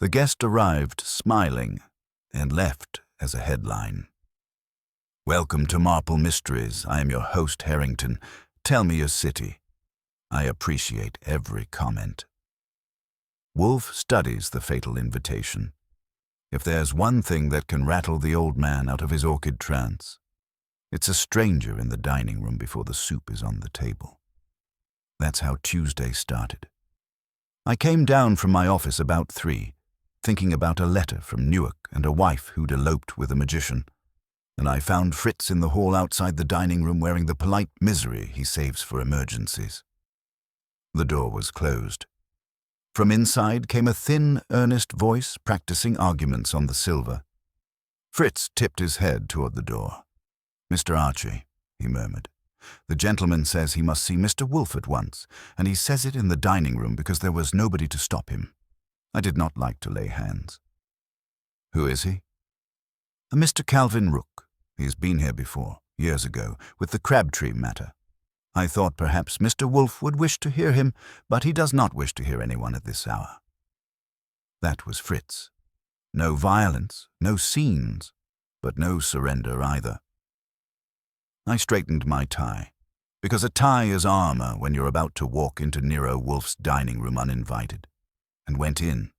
The guest arrived smiling and left as a headline. "Welcome to Marple Mysteries. I am your host, Harrington. Tell me your city. I appreciate every comment." Wolfe studies the fatal invitation. If there's one thing that can rattle the old man out of his orchid trance, it's a stranger in the dining room before the soup is on the table. That's how Tuesday started. I came down from my office about 3, thinking about a letter from Newark and a wife who'd eloped with a magician, and I found Fritz in the hall outside the dining room wearing the polite misery he saves for emergencies. The door was closed. From inside came a thin, earnest voice practicing arguments on the silver. Fritz tipped his head toward the door. "Mr. Archie," he murmured. "The gentleman says he must see Mr. Wolfe at once, and he says it in the dining room because there was nobody to stop him." I did not like to lay hands. "Who is he?" "A Mr. Calvin Rook. He has been here before, years ago, with the Crabtree matter. I thought perhaps Mr. Wolfe would wish to hear him, but he does not wish to hear anyone at this hour." That was Fritz. No violence, no scenes, but no surrender either. I straightened my tie, because a tie is armor when you're about to walk into Nero Wolfe's dining room uninvited, and went in.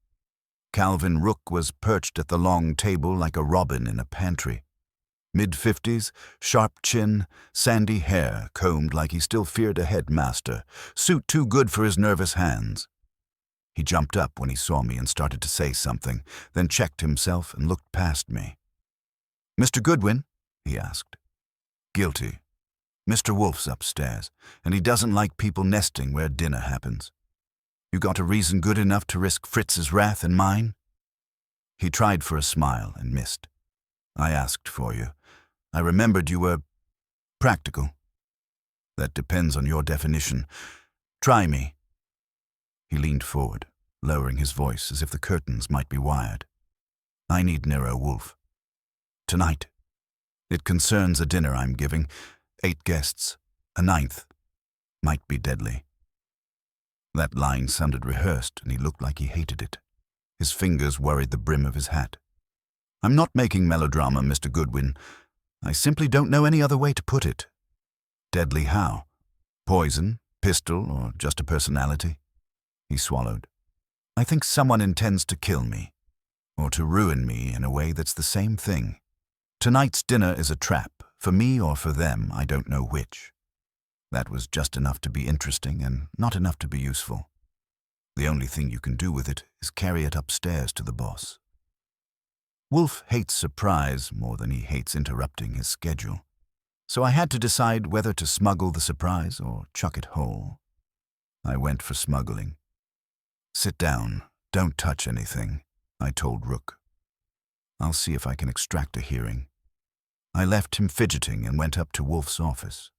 Calvin Rook was perched at the long table like a robin in a pantry. Mid-50s, sharp chin, sandy hair combed like he still feared a headmaster, suit too good for his nervous hands. He jumped up when he saw me and started to say something, then checked himself and looked past me. "Mr. Goodwin?" he asked. "Guilty. Mr. Wolfe's upstairs, and he doesn't like people nesting where dinner happens. You got a reason good enough to risk Fritz's wrath and mine?" He tried for a smile and missed. "I asked for you. I remembered you were practical." "That depends on your definition. Try me." He leaned forward, lowering his voice as if the curtains might be wired. "I need Nero Wolfe. Tonight. It concerns a dinner I'm giving. 8 guests. A 9th. Might be deadly." That line sounded rehearsed, and he looked like he hated it. His fingers worried the brim of his hat. "I'm not making melodrama, Mr. Goodwin. I simply don't know any other way to put it." "Deadly how? Poison, pistol, or just a personality?" He swallowed. "I think someone intends to kill me, or to ruin me in a way that's the same thing. Tonight's dinner is a trap, for me or for them, I don't know which." That was just enough to be interesting and not enough to be useful. The only thing you can do with it is carry it upstairs to the boss. Wolfe hates surprise more than he hates interrupting his schedule, so I had to decide whether to smuggle the surprise or chuck it whole. I went for smuggling. "Sit down. Don't touch anything," I told Rook. "I'll see if I can extract a hearing." I left him fidgeting and went up to Wolfe's office.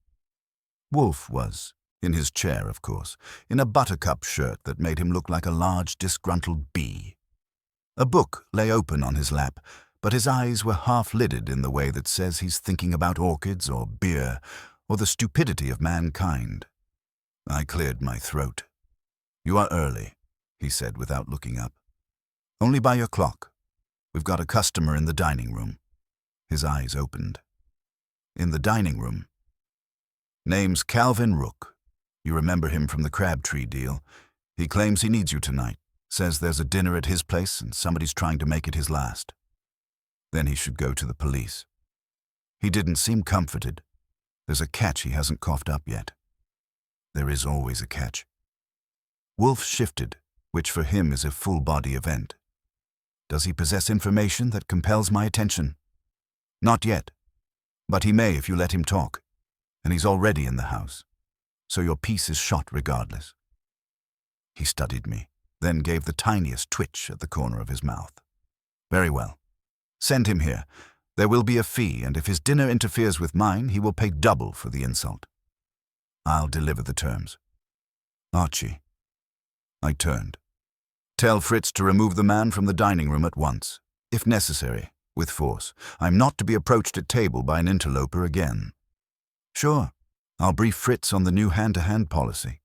Wolfe was, in his chair of course, in a buttercup shirt that made him look like a large disgruntled bee. A book lay open on his lap, but his eyes were half-lidded in the way that says he's thinking about orchids or beer or the stupidity of mankind. I cleared my throat. "You are early," he said without looking up. "Only by your clock. We've got a customer in the dining room." His eyes opened. "In the dining room?" "Name's Calvin Rook. You remember him from the Crabtree deal. He claims he needs you tonight. Says there's a dinner at his place and somebody's trying to make it his last. Then he should go to the police." He didn't seem comforted. There's a catch he hasn't coughed up yet. There is always a catch. Wolfe shifted, which for him is a full-body event. "Does he possess information that compels my attention?" "Not yet. But he may if you let him talk. And he's already in the house. So your piece is shot regardless." He studied me, then gave the tiniest twitch at the corner of his mouth. "Very well. Send him here. There will be a fee, and if his dinner interferes with mine, he will pay double for the insult. I'll deliver the terms. Archie." I turned. "Tell Fritz to remove the man from the dining room at once, if necessary, with force. I'm not to be approached at table by an interloper again." "Sure. I'll brief Fritz on the new hand-to-hand policy."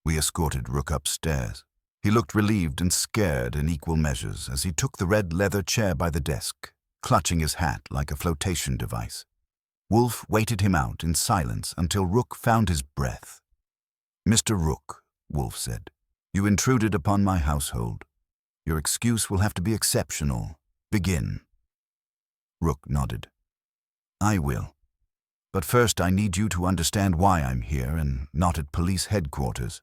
We escorted Rook upstairs. He looked relieved and scared in equal measures as he took the red leather chair by the desk, clutching his hat like a flotation device. Wolfe waited him out in silence until Rook found his breath. "Mr. Rook," Wolfe said, "you intruded upon my household. Your excuse will have to be exceptional. Begin." Rook nodded. "I will. But first I need you to understand why I'm here and not at police headquarters.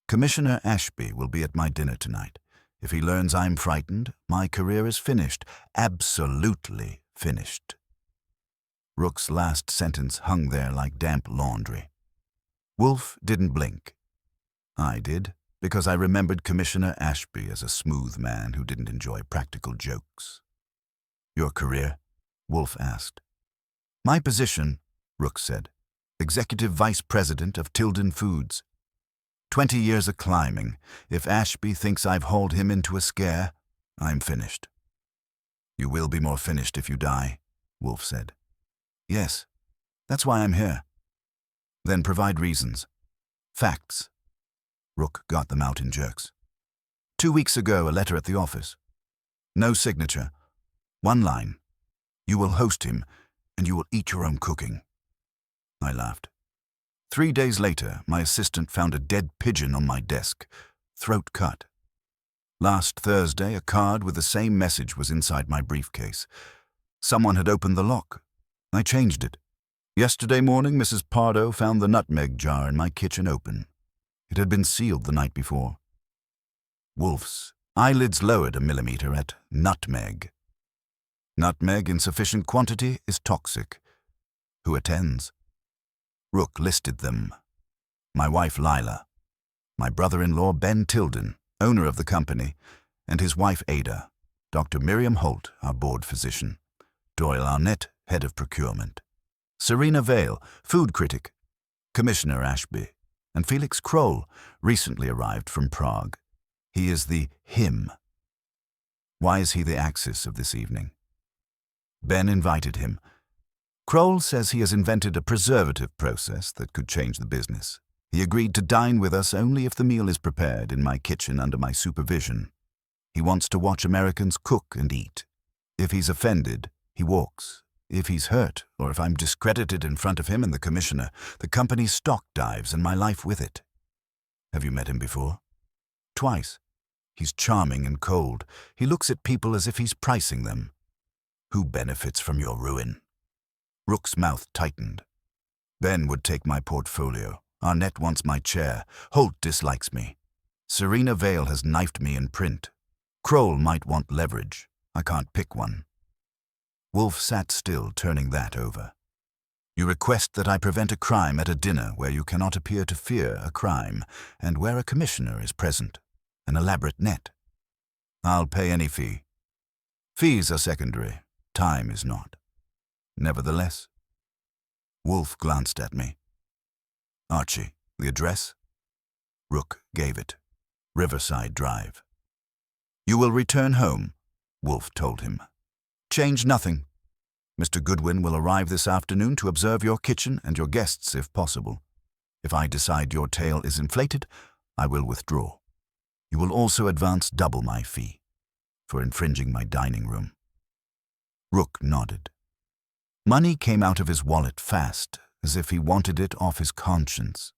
Commissioner Ashby will be at my dinner tonight. If he learns I'm frightened, my career is finished. Absolutely finished." Rook's last sentence hung there like damp laundry. Wolfe didn't blink. I did, because I remembered Commissioner Ashby as a smooth man who didn't enjoy practical jokes. "Your career?" Wolfe asked. "My position," Rook said, "Executive Vice President of Tilden Foods. 20 years of climbing. If Ashby thinks I've hauled him into a scare, I'm finished." "You will be more finished if you die," Wolfe said. "Yes, that's why I'm here." "Then provide reasons. Facts." Rook got them out in jerks. 2 weeks ago, a letter at the office. No signature. One line. "You will host him, and you will eat your own cooking." I laughed. 3 days later, my assistant found a dead pigeon on my desk, throat cut. Last Thursday, a card with the same message was inside my briefcase. Someone had opened the lock. I changed it. Yesterday morning, Mrs. Pardo found the nutmeg jar in my kitchen open. It had been sealed the night before. Wolfe's eyelids lowered a millimeter at nutmeg. Nutmeg in sufficient quantity is toxic. Who attends? Rook listed them. My wife Lila, my brother-in-law Ben Tilden, owner of the company, and his wife Ada, Dr. Miriam Holt, our board physician, Doyle Arnett, head of procurement, Serena Vale, food critic, Commissioner Ashby, and Felix Kroll, recently arrived from Prague. He is the him. Why is he the axis of this evening? Ben invited him. Kroll says he has invented a preservative process that could change the business. He agreed to dine with us only if the meal is prepared in my kitchen under my supervision. He wants to watch Americans cook and eat. If he's offended, he walks. If he's hurt, or if I'm discredited in front of him and the commissioner, the company's stock dives and my life with it. Have you met him before? Twice. He's charming and cold. He looks at people as if he's pricing them. Who benefits from your ruin? Rook's mouth tightened. Ben would take my portfolio. Arnett wants my chair. Holt dislikes me. Serena Vale has knifed me in print. Kroll might want leverage. I can't pick one. Wolfe sat still, turning that over. You request that I prevent a crime at a dinner where you cannot appear to fear a crime, and where a commissioner is present. An elaborate net. I'll pay any fee. Fees are secondary. Time is not. Nevertheless. Wolfe glanced at me. Archie, the address? Rook gave it. Riverside Drive. You will return home, Wolfe told him. Change nothing. Mr. Goodwin will arrive this afternoon to observe your kitchen and your guests if possible. If I decide your tale is inflated, I will withdraw. You will also advance double my fee for infringing my dining room. Rook nodded. Money came out of his wallet fast, as if he wanted it off his conscience.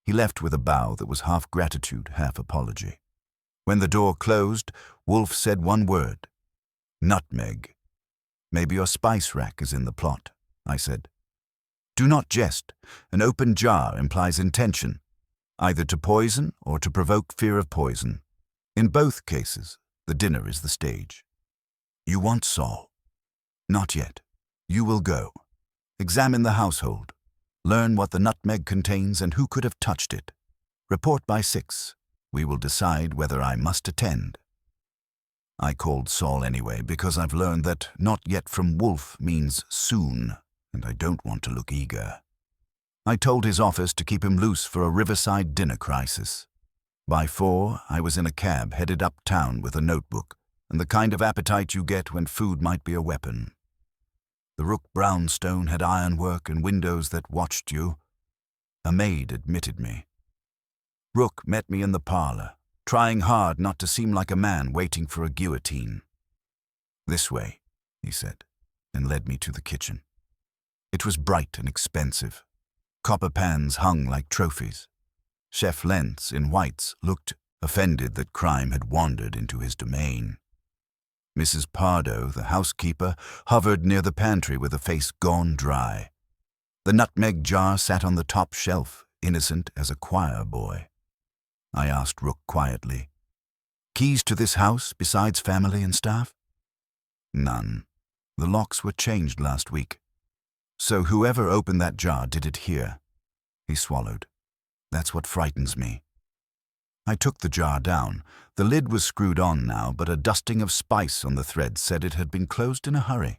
He left with a bow that was half gratitude, half apology. When the door closed, Wolfe said one word. Nutmeg. Maybe your spice rack is in the plot, I said. Do not jest. An open jar implies intention, either to poison or to provoke fear of poison. In both cases, the dinner is the stage. You want Saul? Not yet. You will go. Examine the household. Learn what the nutmeg contains and who could have touched it. Report by 6. We will decide whether I must attend. I called Saul anyway because I've learned that not yet from Wolfe means soon, and I don't want to look eager. I told his office to keep him loose for a riverside dinner crisis. By 4, I was in a cab headed uptown with a notebook and the kind of appetite you get when food might be a weapon. The Rook brownstone had ironwork and windows that watched you. A maid admitted me. Rook met me in the parlor, trying hard not to seem like a man waiting for a guillotine. "This way," he said, and led me to the kitchen. It was bright and expensive. Copper pans hung like trophies. Chef Lentz, in whites, looked offended that crime had wandered into his domain. Mrs. Pardo, the housekeeper, hovered near the pantry with a face gone dry. The nutmeg jar sat on the top shelf, innocent as a choir boy. I asked Rook quietly, "Keys to this house besides family and staff?" "None. The locks were changed last week. So whoever opened that jar did it here." He swallowed. "That's what frightens me." I took the jar down. The lid was screwed on now, but a dusting of spice on the thread said it had been closed in a hurry.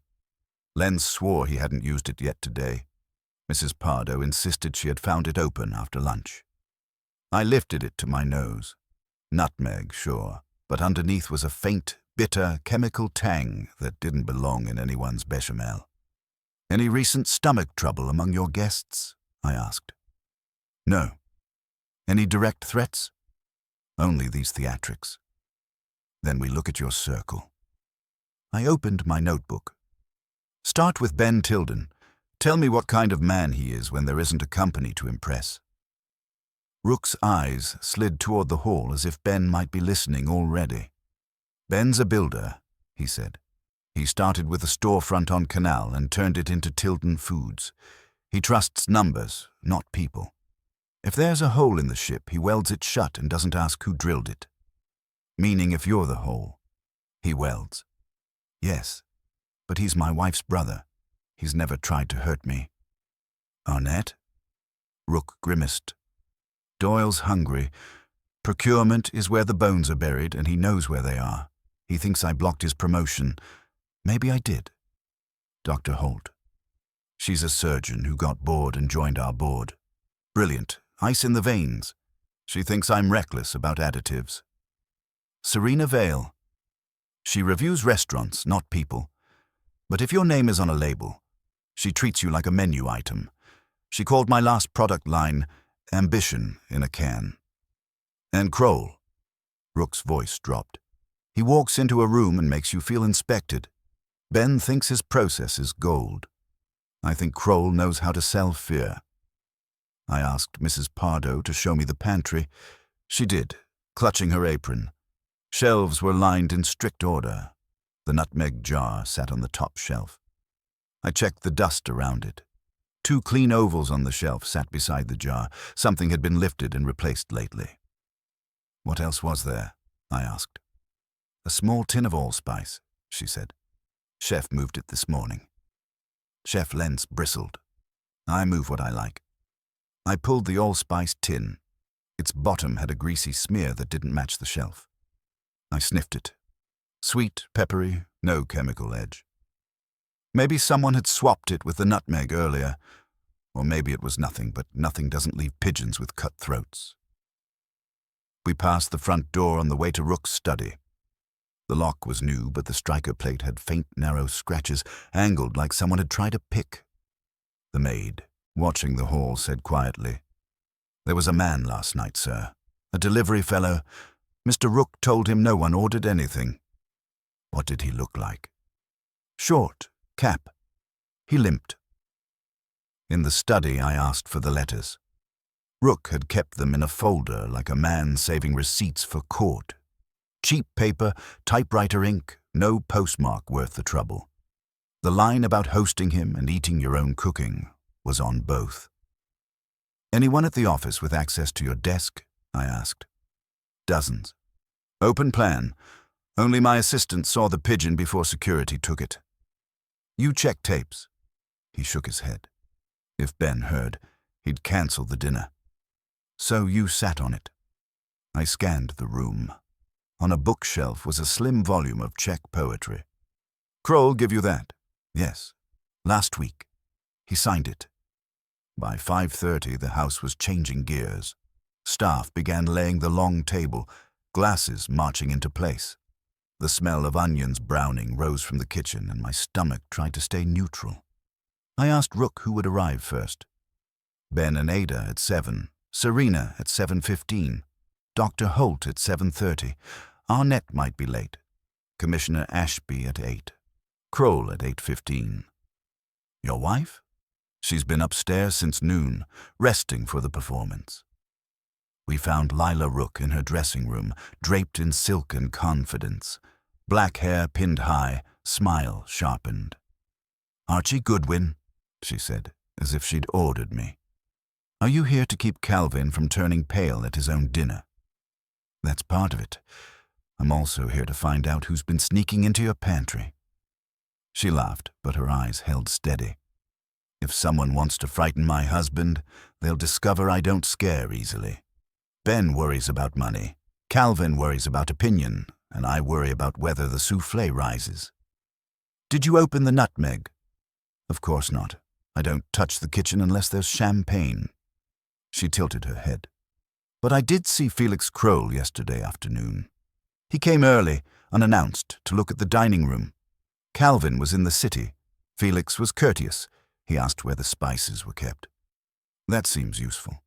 Lenz swore he hadn't used it yet today. Mrs. Pardo insisted she had found it open after lunch. I lifted it to my nose. Nutmeg, sure, but underneath was a faint, bitter, chemical tang that didn't belong in anyone's bechamel. "Any recent stomach trouble among your guests?" I asked. "No." "Any direct threats?" "Only these theatrics." "Then we look at your circle." I opened my notebook. "Start with Ben Tilden. Tell me what kind of man he is when there isn't a company to impress." Rook's eyes slid toward the hall as if Ben might be listening already. "Ben's a builder," he said. "He started with a storefront on Canal and turned it into Tilden Foods. He trusts numbers, not people. If there's a hole in the ship, he welds it shut and doesn't ask who drilled it." "Meaning if you're the hole." "He welds." "Yes, but he's my wife's brother. He's never tried to hurt me." "Arnett?" Rook grimaced. "Doyle's hungry. Procurement is where the bones are buried, and he knows where they are. He thinks I blocked his promotion. Maybe I did." "Dr. Holt." "She's a surgeon who got bored and joined our board. Brilliant. Ice in the veins. She thinks I'm reckless about additives." "Serena Vale." "She reviews restaurants, not people. But if your name is on a label, she treats you like a menu item. She called my last product line Ambition in a Can." "And Kroll." Rook's voice dropped. "He walks into a room and makes you feel inspected. Ben thinks his process is gold. I think Kroll knows how to sell fear." I asked Mrs. Pardo to show me the pantry. She did, clutching her apron. Shelves were lined in strict order. The nutmeg jar sat on the top shelf. I checked the dust around it. 2 clean ovals on the shelf sat beside the jar. Something had been lifted and replaced lately. "What else was there?" I asked. "A small tin of allspice," she said. "Chef moved it this morning." Chef Lentz bristled. "I move what I like." I pulled the allspice tin. Its bottom had a greasy smear that didn't match the shelf. I sniffed it. Sweet, peppery, no chemical edge. Maybe someone had swapped it with the nutmeg earlier, or maybe it was nothing, but nothing doesn't leave pigeons with cut throats. We passed the front door on the way to Rook's study. The lock was new, but the striker plate had faint, narrow scratches, angled like someone had tried a pick. The maid, watching the hall, said quietly, "There was a man last night, sir. A delivery fellow. Mr. Rook told him no one ordered anything." "What did he look like?" "Short, cap. He limped." In the study, I asked for the letters. Rook had kept them in a folder like a man saving receipts for court. Cheap paper, typewriter ink, no postmark worth the trouble. The line about hosting him and eating your own cooking was on both. "Anyone at the office with access to your desk?" I asked. "Dozens. Open plan. Only my assistant saw the pigeon before security took it." "You check tapes." He shook his head. If Ben heard, he'd cancel the dinner. "So you sat on it." I scanned the room. On a bookshelf was a slim volume of Czech poetry. "Kroll give you that?" "Yes. Last week. He signed it." By 5:30, the house was changing gears. Staff began laying the long table, glasses marching into place. The smell of onions browning rose from the kitchen, and my stomach tried to stay neutral. I asked Rook who would arrive first. Ben and Ada at 7, Serena at 7:15. Dr. Holt at 7:30. Arnett might be late. Commissioner Ashby at 8. Kroll at 8:15. Your wife? She's been upstairs since noon, resting for the performance. We found Lila Rook in her dressing room, draped in silk and confidence. Black hair pinned high, smile sharpened. Archie Goodwin, she said, as if she'd ordered me. Are you here to keep Calvin from turning pale at his own dinner? That's part of it. I'm also here to find out who's been sneaking into your pantry. She laughed, but her eyes held steady. If someone wants to frighten my husband, they'll discover I don't scare easily. Ben worries about money, Calvin worries about opinion, and I worry about whether the souffle rises. Did you open the nutmeg? Of course not. I don't touch the kitchen unless there's champagne. She tilted her head. But I did see Felix Kroll yesterday afternoon. He came early, unannounced, to look at the dining room. Calvin was in the city. Felix was courteous. He asked where the spices were kept. That seems useful.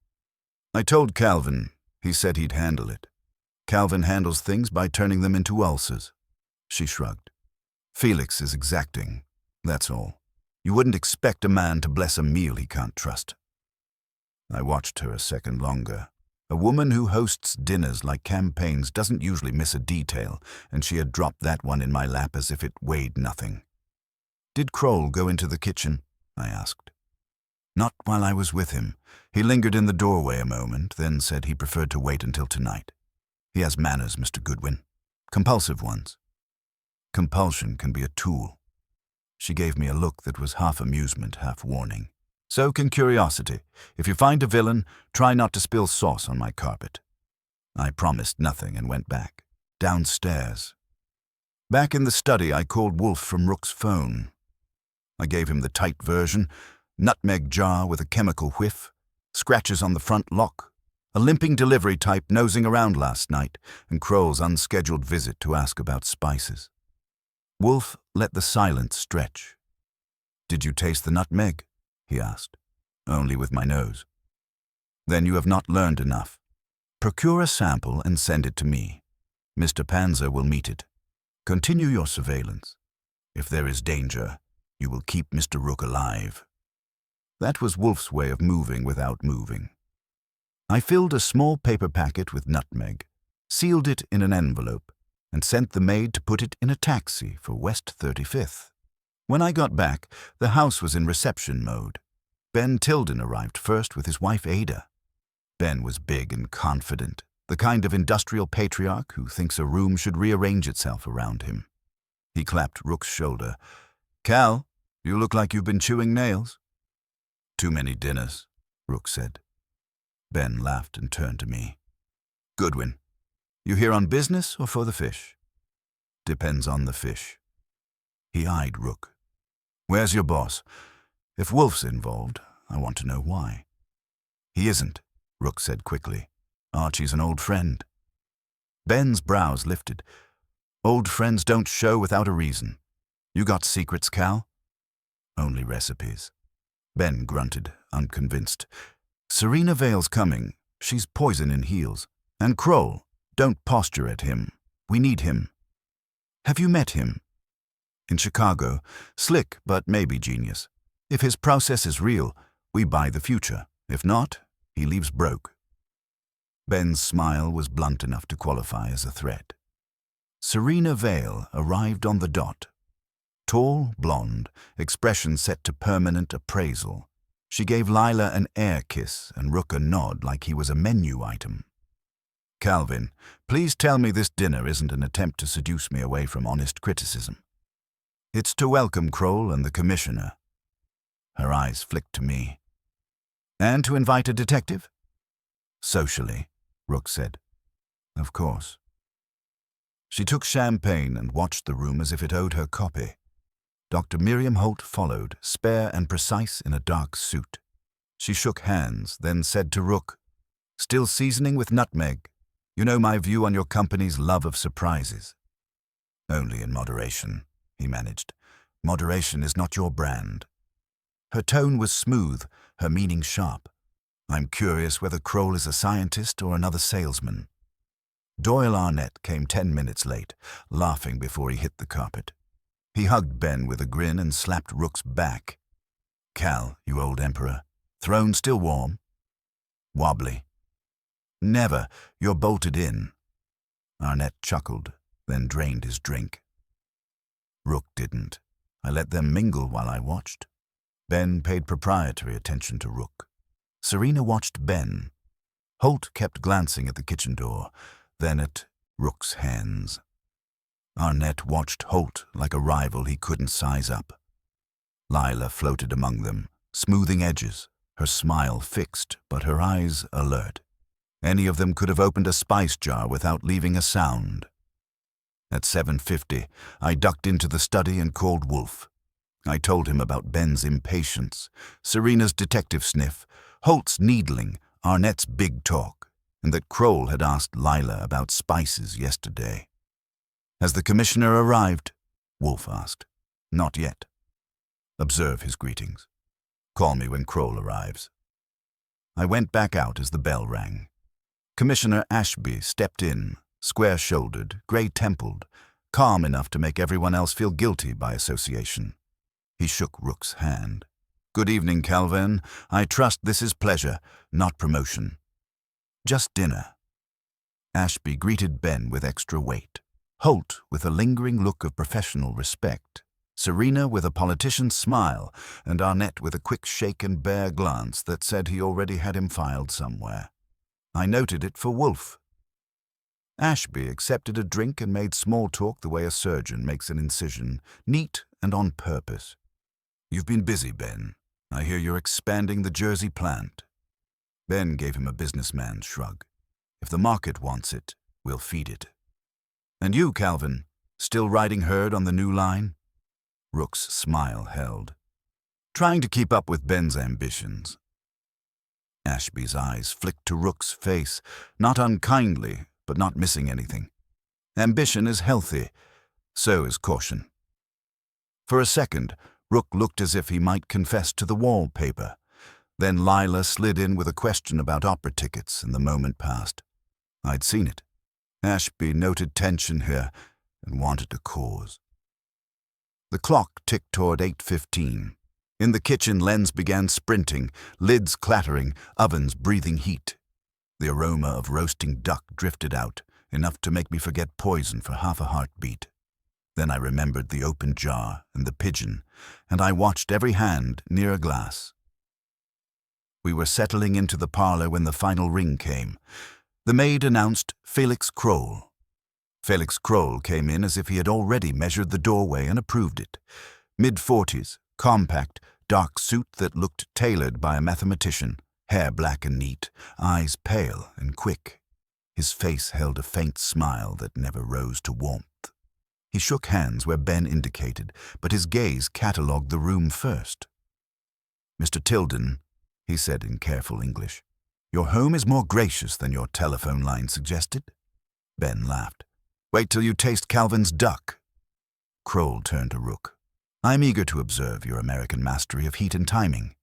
I told Calvin. He said he'd handle it. Calvin handles things by turning them into ulcers. She shrugged. Felix is exacting. That's all. You wouldn't expect a man to bless a meal he can't trust. I watched her a second longer. A woman who hosts dinners like campaigns doesn't usually miss a detail, and she had dropped that one in my lap as if it weighed nothing. Did Kroll go into the kitchen? I asked. Not while I was with him. He lingered in the doorway a moment, then said he preferred to wait until tonight. He has manners, Mr. Goodwin. Compulsive ones. Compulsion can be a tool. She gave me a look that was half amusement, half warning. So can curiosity. If you find a villain, try not to spill sauce on my carpet. I promised nothing and went back. Downstairs. Back in the study, I called Wolfe from Rook's phone. I gave him the tight version, nutmeg jar with a chemical whiff, scratches on the front lock, a limping delivery type nosing around last night, and Kroll's unscheduled visit to ask about spices. Wolfe let the silence stretch. Did you taste the nutmeg? He asked. Only with my nose. Then you have not learned enough. Procure a sample and send it to me. Mr. Panzer will meet it. Continue your surveillance. If there is danger, you will keep Mr. Rook alive. That was Wolfe's way of moving without moving. I filled a small paper packet with nutmeg, sealed it in an envelope, and sent the maid to put it in a taxi for West 35th. When I got back, the house was in reception mode. Ben Tilden arrived first with his wife Ada. Ben was big and confident, the kind of industrial patriarch who thinks a room should rearrange itself around him. He clapped Rook's shoulder. Cal, you look like you've been chewing nails. Too many dinners, Rook said. Ben laughed and turned to me. Goodwin, you here on business or for the fish? Depends on the fish. He eyed Rook. Where's your boss? If Wolfe's involved, I want to know why. He isn't, Rook said quickly. Archie's an old friend. Ben's brows lifted. Old friends don't show without a reason. You got secrets, Cal? Only recipes. Ben grunted, unconvinced. Serena Vale's coming. She's poison in heels. And Kroll, don't posture at him. We need him. Have you met him? In Chicago. Slick, but maybe genius. If his process is real, we buy the future. If not, he leaves broke. Ben's smile was blunt enough to qualify as a threat. Serena Vale arrived on the dot. Tall, blonde, expression set to permanent appraisal. She gave Lila an air kiss and Rook a nod like he was a menu item. Calvin, please tell me this dinner isn't an attempt to seduce me away from honest criticism. It's to welcome Kroll and the commissioner. Her eyes flicked to me. And to invite a detective? Socially, Rook said. Of course. She took champagne and watched the room as if it owed her copy. Dr. Miriam Holt followed, spare and precise in a dark suit. She shook hands, then said to Rook, Still seasoning with nutmeg. You know my view on your company's love of surprises. Only in moderation, he managed. Moderation is not your brand. Her tone was smooth, her meaning sharp. I'm curious whether Kroll is a scientist or another salesman. Doyle Arnett came 10 minutes late, laughing before he hit the carpet. He hugged Ben with a grin and slapped Rook's back. "Cal, you old emperor. Throne still warm?" "Wobbly." "Never. You're bolted in." Arnett chuckled, then drained his drink. Rook didn't. I let them mingle while I watched. Ben paid proprietary attention to Rook. Serena watched Ben. Holt kept glancing at the kitchen door, then at Rook's hands. Arnett watched Holt like a rival he couldn't size up. Lila floated among them, smoothing edges, her smile fixed but her eyes alert. Any of them could have opened a spice jar without leaving a sound. At 7:50, I ducked into the study and called Wolfe. I told him about Ben's impatience, Serena's detective sniff, Holt's needling, Arnett's big talk, and that Kroll had asked Lila about spices yesterday. "Has the commissioner arrived?" Wolfe asked. "Not yet." "Observe his greetings. Call me when Kroll arrives." I went back out as the bell rang. Commissioner Ashby stepped in, square-shouldered, grey-templed, calm enough to make everyone else feel guilty by association. He shook Rook's hand. "Good evening, Calvin. I trust this is pleasure, not promotion." "Just dinner." Ashby greeted Ben with extra weight, Holt with a lingering look of professional respect, Serena with a politician's smile, and Arnett with a quick shake and bare glance that said he already had him filed somewhere. I noted it for Wolfe. Ashby accepted a drink and made small talk the way a surgeon makes an incision, neat and on purpose. "You've been busy, Ben. I hear you're expanding the Jersey plant." Ben gave him a businessman's shrug. "If the market wants it, we'll feed it." "And you, Calvin, still riding herd on the new line?" Rook's smile held. "Trying to keep up with Ben's ambitions." Ashby's eyes flicked to Rook's face, not unkindly, but not missing anything. "Ambition is healthy. So is caution." For a second, Rook looked as if he might confess to the wallpaper. Then Lila slid in with a question about opera tickets, and the moment passed. I'd seen it. Ashby noted tension here and wanted a cause. The clock ticked toward 8:15. In the kitchen, Lenz began sprinting, lids clattering, ovens breathing heat. The aroma of roasting duck drifted out, enough to make me forget poison for half a heartbeat. Then I remembered the open jar and the pigeon, and I watched every hand near a glass. We were settling into the parlor when the final ring came. The maid announced Felix Kroll. Felix Kroll came in as if he had already measured the doorway and approved it. Mid-40s, compact, dark suit that looked tailored by a mathematician, hair black and neat, eyes pale and quick. His face held a faint smile that never rose to warmth. He shook hands where Ben indicated, but his gaze catalogued the room first. "Mr. Tilden," he said in careful English, "your home is more gracious than your telephone line suggested." Ben laughed. "Wait till you taste Calvin's duck." Kroll turned to Rook. "I'm eager to observe your American mastery of heat and timing.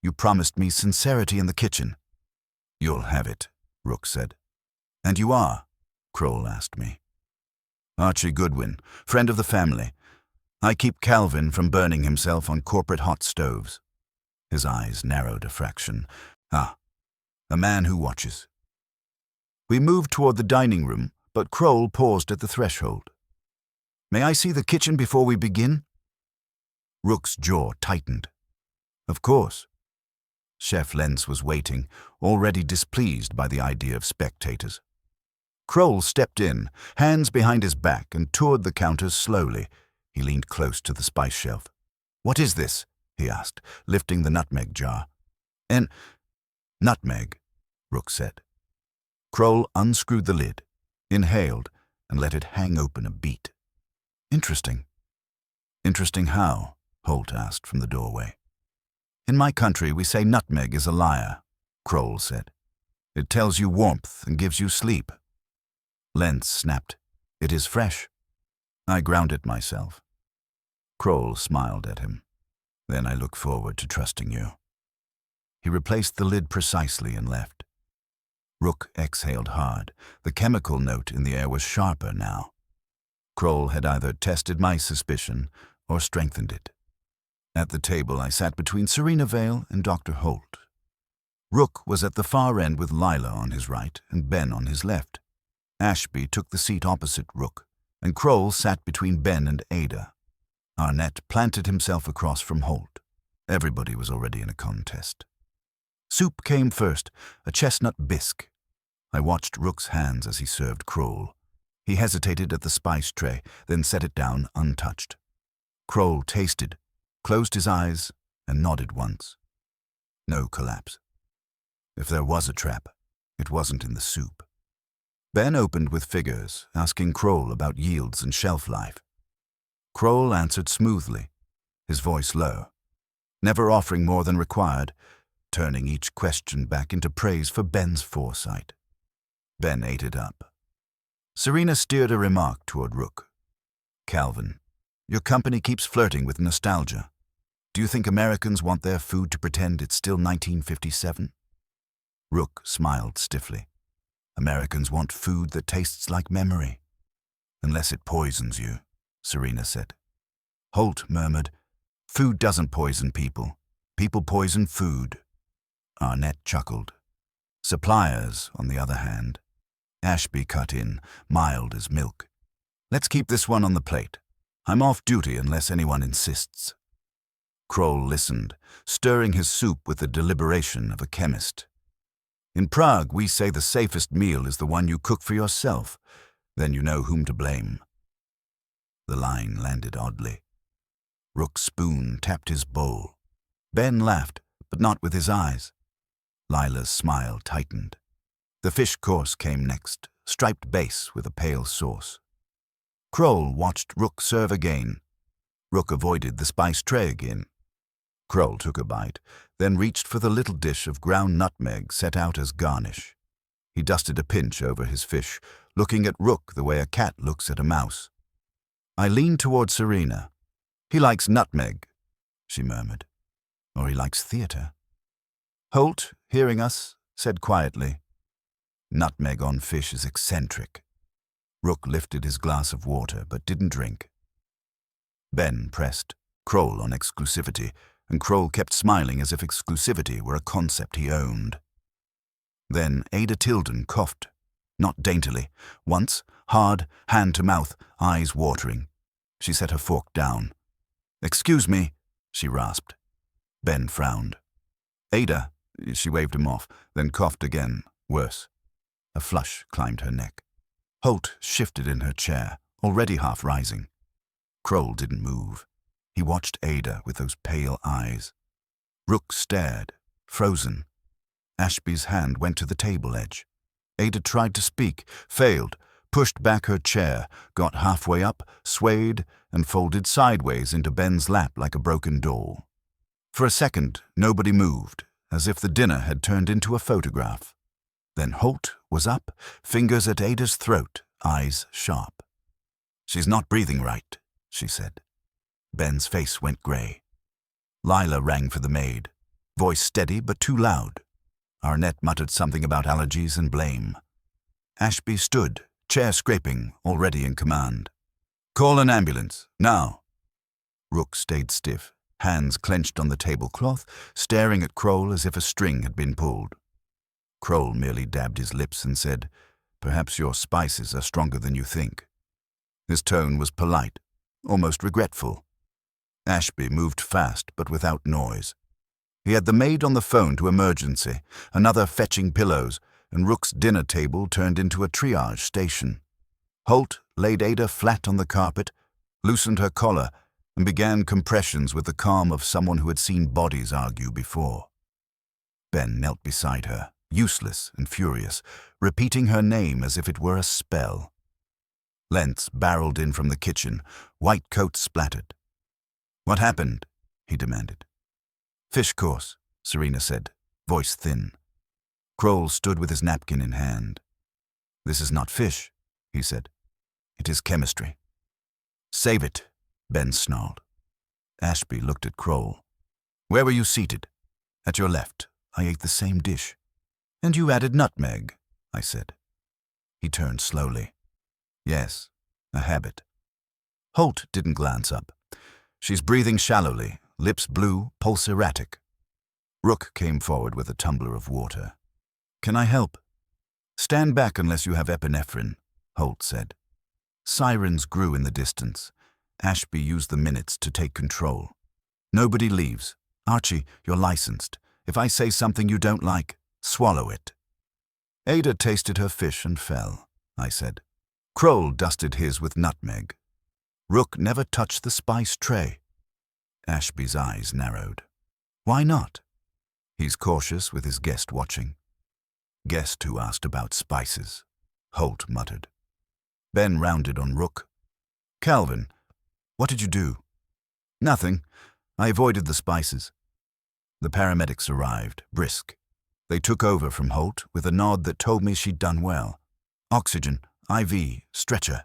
You promised me sincerity in the kitchen." "You'll have it," Rook said. "And you are?" Kroll asked me. "Archie Goodwin, friend of the family. I keep Calvin from burning himself on corporate hot stoves." His eyes narrowed a fraction. "Ah, a man who watches." We moved toward the dining room, but Kroll paused at the threshold. "May I see the kitchen before we begin?" Rook's jaw tightened. "Of course." Chef Lenz was waiting, already displeased by the idea of spectators. Kroll stepped in, hands behind his back, and toured the counters slowly. He leaned close to the spice shelf. "What is this?" he asked, lifting the nutmeg jar. "Nutmeg," Rook said. Kroll unscrewed the lid, inhaled, and let it hang open a beat. "Interesting." "Interesting how?" Holt asked from the doorway. "In my country, we say nutmeg is a liar," Kroll said. "It tells you warmth and gives you sleep." Lenz snapped. "It is fresh." I ground it myself. Kroll smiled at him. "Then I look forward to trusting you." He replaced the lid precisely and left. Rook exhaled hard. The chemical note in the air was sharper now. Kroll had either tested my suspicion or strengthened it. At the table, I sat between Serena Vale and Dr. Holt. Rook was at the far end with Lila on his right and Ben on his left. Ashby took the seat opposite Rook, and Kroll sat between Ben and Ada. Arnett planted himself across from Holt. Everybody was already in a contest. Soup came first, a chestnut bisque. I watched Rook's hands as he served Kroll. He hesitated at the spice tray, then set it down untouched. Kroll tasted, closed his eyes, and nodded once. No collapse. If there was a trap, it wasn't in the soup. Ben opened with figures, asking Kroll about yields and shelf life. Kroll answered smoothly, his voice low, never offering more than required, turning each question back into praise for Ben's foresight. Ben ate it up. Serena steered a remark toward Rook. "Calvin, your company keeps flirting with nostalgia. Do you think Americans want their food to pretend it's still 1957? Rook smiled stiffly. "Americans want food that tastes like memory. Unless it poisons you," Serena said. Holt murmured, "Food doesn't poison people. People poison food." Arnett chuckled. "Suppliers, on the other hand." Ashby cut in, mild as milk. "Let's keep this one on the plate. I'm off duty unless anyone insists." Kroll listened, stirring his soup with the deliberation of a chemist. "In Prague, we say the safest meal is the one you cook for yourself. Then you know whom to blame." The line landed oddly. Rook's spoon tapped his bowl. Ben laughed, but not with his eyes. Lila's smile tightened. The fish course came next, striped base with a pale sauce. Kroll watched Rook serve again. Rook avoided the spice tray again. Kroll took a bite, then reached for the little dish of ground nutmeg set out as garnish. He dusted a pinch over his fish, looking at Rook the way a cat looks at a mouse. I leaned toward Serena. "He likes nutmeg," she murmured. "Or he likes theater." Holt, hearing us, said quietly, "Nutmeg on fish is eccentric." Rook lifted his glass of water, but didn't drink. Ben pressed Kroll on exclusivity, and Kroll kept smiling as if exclusivity were a concept he owned. Then Ada Tilden coughed, not daintily, once, hard, hand to mouth, eyes watering. She set her fork down. "Excuse me," she rasped. Ben frowned. "Ada," she waved him off, then coughed again, worse. A flush climbed her neck. Holt shifted in her chair, already half rising. Kroll didn't move. He watched Ada with those pale eyes. Rook stared, frozen. Ashby's hand went to the table edge. Ada tried to speak, failed, pushed back her chair, got halfway up, swayed, and folded sideways into Ben's lap like a broken doll. For a second, nobody moved, as if the dinner had turned into a photograph. Then Holt was up, fingers at Ada's throat, eyes sharp. "She's not breathing right," she said. Ben's face went gray. Lila rang for the maid, voice steady but too loud. Arnett muttered something about allergies and blame. Ashby stood, chair scraping, already in command. "Call an ambulance, now." Rook stayed stiff, hands clenched on the tablecloth, staring at Kroll as if a string had been pulled. Kroll merely dabbed his lips and said, "Perhaps your spices are stronger than you think." His tone was polite, almost regretful. Ashby moved fast, but without noise. He had the maid on the phone to emergency, another fetching pillows, and Rook's dinner table turned into a triage station. Holt laid Ada flat on the carpet, loosened her collar, and began compressions with the calm of someone who had seen bodies argue before. Ben knelt beside her, useless and furious, repeating her name as if it were a spell. Lentz barreled in from the kitchen, white coat splattered. "What happened?" he demanded. "Fish course," Serena said, voice thin. Kroll stood with his napkin in hand. "This is not fish," he said. "It is chemistry." "Save it," Ben snarled. Ashby looked at Kroll. "Where were you seated?" "At your left. I ate the same dish." "And you added nutmeg," I said. He turned slowly. Yes, a habit. Holt didn't glance up. She's breathing shallowly, lips blue, pulse erratic. Rook came forward with a tumbler of water. Can I help? Stand back unless you have epinephrine, Holt said. Sirens grew in the distance. Ashby used the minutes to take control. Nobody leaves. Archie, you're licensed. If I say something you don't like, swallow it. Ada tasted her fish and fell, I said. Kroll dusted his with nutmeg. Rook never touched the spice tray. Ashby's eyes narrowed. Why not? He's cautious with his guest watching. Guest who asked about spices, Holt muttered. Ben rounded on Rook. Calvin, what did you do? Nothing. I avoided the spices. The paramedics arrived, brisk. They took over from Holt with a nod that told me she'd done well. Oxygen, IV, stretcher.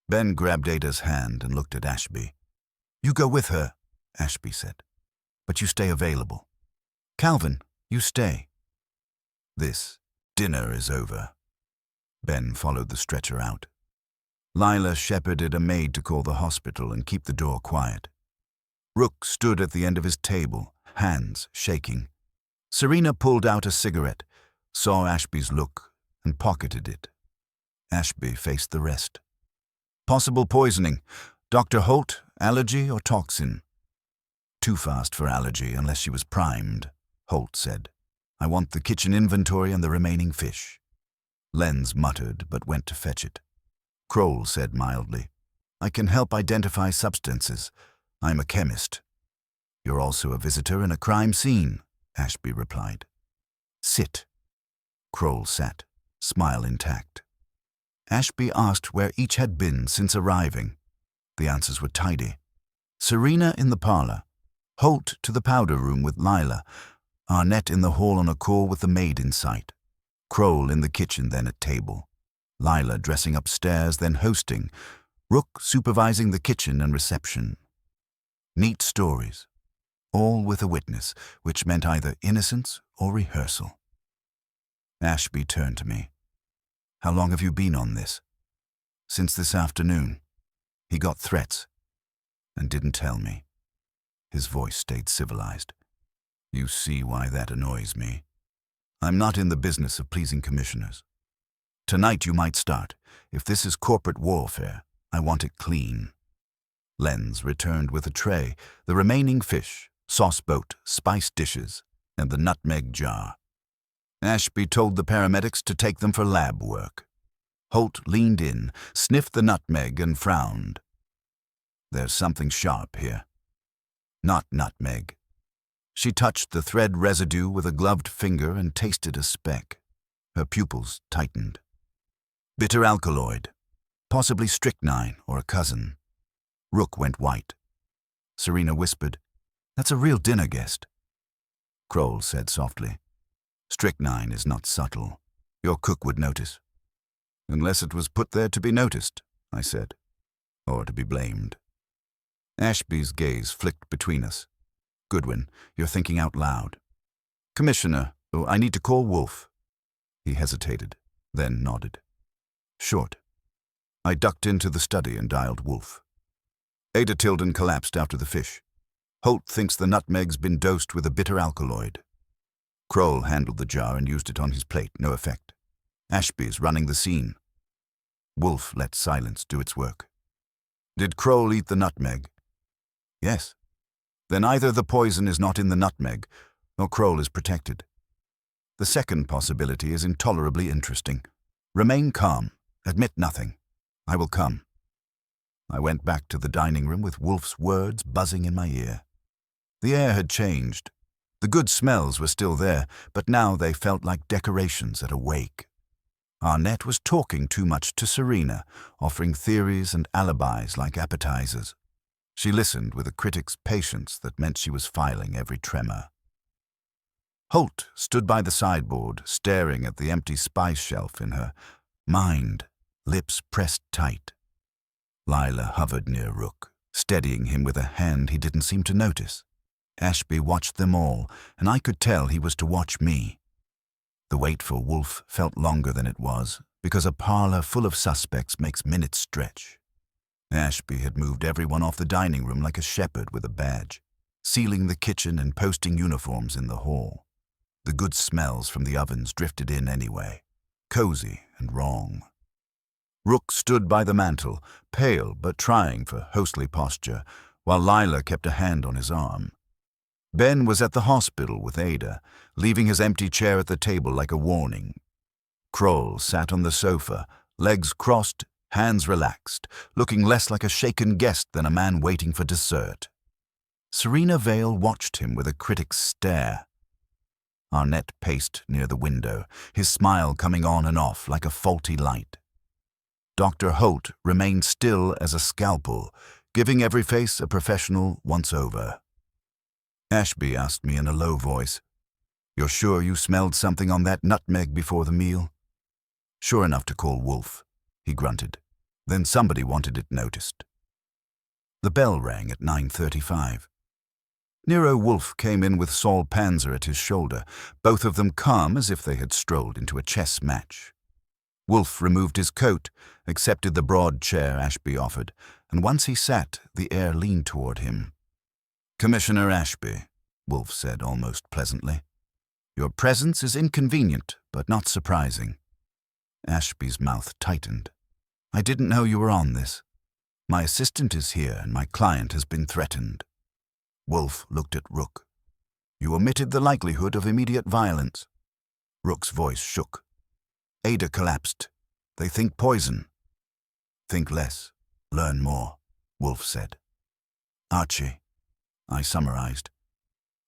Ben grabbed Ada's hand and looked at Ashby. You go with her, Ashby said. But you stay available. Calvin, you stay. This dinner is over. Ben followed the stretcher out. Lila shepherded a maid to call the hospital and keep the door quiet. Rook stood at the end of his table, hands shaking. Serena pulled out a cigarette, saw Ashby's look, and pocketed it. Ashby faced the rest. Possible poisoning. Dr. Holt, allergy or toxin? Too fast for allergy unless she was primed, Holt said. I want the kitchen inventory and the remaining fish. Lenz muttered but went to fetch it. Kroll said mildly, I can help identify substances. I'm a chemist. You're also a visitor in a crime scene, Ashby replied. Sit. Kroll sat, smile intact. Ashby asked where each had been since arriving. The answers were tidy. Serena in the parlor, Holt to the powder room with Lila, Arnett in the hall on a call with the maid in sight, Kroll in the kitchen then at table, Lila dressing upstairs then hosting, Rook supervising the kitchen and reception. Neat stories, all with a witness, which meant either innocence or rehearsal. Ashby turned to me. How long have you been on this? Since this afternoon. He got threats and didn't tell me. His voice stayed civilized. You see why that annoys me. I'm not in the business of pleasing commissioners. Tonight you might start. If this is corporate warfare, I want it clean. Lenz returned with a tray, the remaining fish, sauce boat, spiced dishes, and the nutmeg jar. Ashby told the paramedics to take them for lab work. Holt leaned in, sniffed the nutmeg, and frowned. There's something sharp here. Not nutmeg. She touched the thread residue with a gloved finger and tasted a speck. Her pupils tightened. Bitter alkaloid. Possibly strychnine or a cousin. Rook went white. Serena whispered, That's a real dinner guest. Kroll said softly, Strychnine is not subtle. Your cook would notice. Unless it was put there to be noticed, I said, or to be blamed. Ashby's gaze flicked between us. Goodwin, you're thinking out loud. Commissioner, I need to call Wolfe. He hesitated, then nodded. Short. I ducked into the study and dialed Wolfe. Ada Tilden collapsed after the fish. Holt thinks the nutmeg's been dosed with a bitter alkaloid. Kroll handled the jar and used it on his plate, no effect. Ashby's running the scene. Wolfe let silence do its work. Did Kroll eat the nutmeg? Yes. Then either the poison is not in the nutmeg, or Kroll is protected. The second possibility is intolerably interesting. Remain calm. Admit nothing. I will come. I went back to the dining room with Wolfe's words buzzing in my ear. The air had changed. The good smells were still there, but now they felt like decorations at a wake. Arnett was talking too much to Serena, offering theories and alibis like appetizers. She listened with a critic's patience that meant she was filing every tremor. Holt stood by the sideboard, staring at the empty spice shelf in her mind, lips pressed tight. Lila hovered near Rook, steadying him with a hand he didn't seem to notice. Ashby watched them all, and I could tell he was to watch me. The wait for Wolfe felt longer than it was, because a parlor full of suspects makes minutes stretch. Ashby had moved everyone off the dining room like a shepherd with a badge, sealing the kitchen and posting uniforms in the hall. The good smells from the ovens drifted in anyway, cozy and wrong. Rook stood by the mantel, pale but trying for hostly posture, while Lila kept a hand on his arm. Ben was at the hospital with Ada, leaving his empty chair at the table like a warning. Kroll sat on the sofa, legs crossed, hands relaxed, looking less like a shaken guest than a man waiting for dessert. Serena Vale watched him with a critic's stare. Arnett paced near the window, his smile coming on and off like a faulty light. Dr. Holt remained still as a scalpel, giving every face a professional once-over. Ashby asked me in a low voice, "You're sure you smelled something on that nutmeg before the meal?" "Sure enough to call Wolfe," he grunted. "Then somebody wanted it noticed." The bell rang at 9:35. Nero Wolfe came in with Saul Panzer at his shoulder, both of them calm as if they had strolled into a chess match. Wolfe removed his coat, accepted the broad chair Ashby offered, and once he sat, the air leaned toward him. "Commissioner Ashby," Wolfe said almost pleasantly. "Your presence is inconvenient, but not surprising." Ashby's mouth tightened. "I didn't know you were on this. My assistant is here and my client has been threatened." Wolfe looked at Rook. "You omitted the likelihood of immediate violence." Rook's voice shook. "Ada collapsed. They think poison." "Think less. Learn more," Wolfe said. "Archie," I summarized.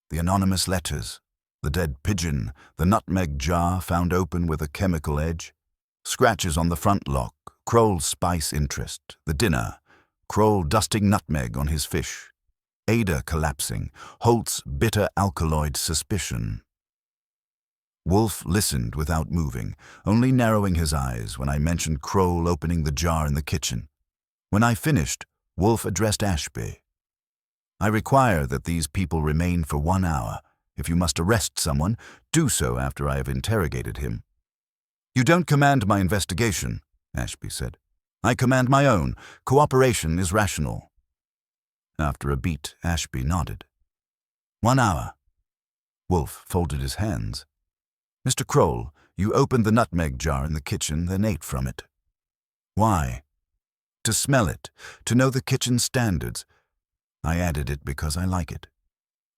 "The anonymous letters, the dead pigeon, the nutmeg jar found open with a chemical edge, scratches on the front lock, Kroll's spice interest, the dinner, Kroll dusting nutmeg on his fish, Ada collapsing, Holt's bitter alkaloid suspicion." Wolfe listened without moving, only narrowing his eyes when I mentioned Kroll opening the jar in the kitchen. When I finished, Wolfe addressed Ashby. "I require that these people remain for 1 hour. If you must arrest someone, do so after I have interrogated him." "You don't command my investigation," Ashby said. "I command my own. Cooperation is rational." After a beat, Ashby nodded. 1 hour. Wolfe folded his hands. "Mr. Kroll, you opened the nutmeg jar in the kitchen, then ate from it. Why?" "To smell it, to know the kitchen standards. I added it because I like it."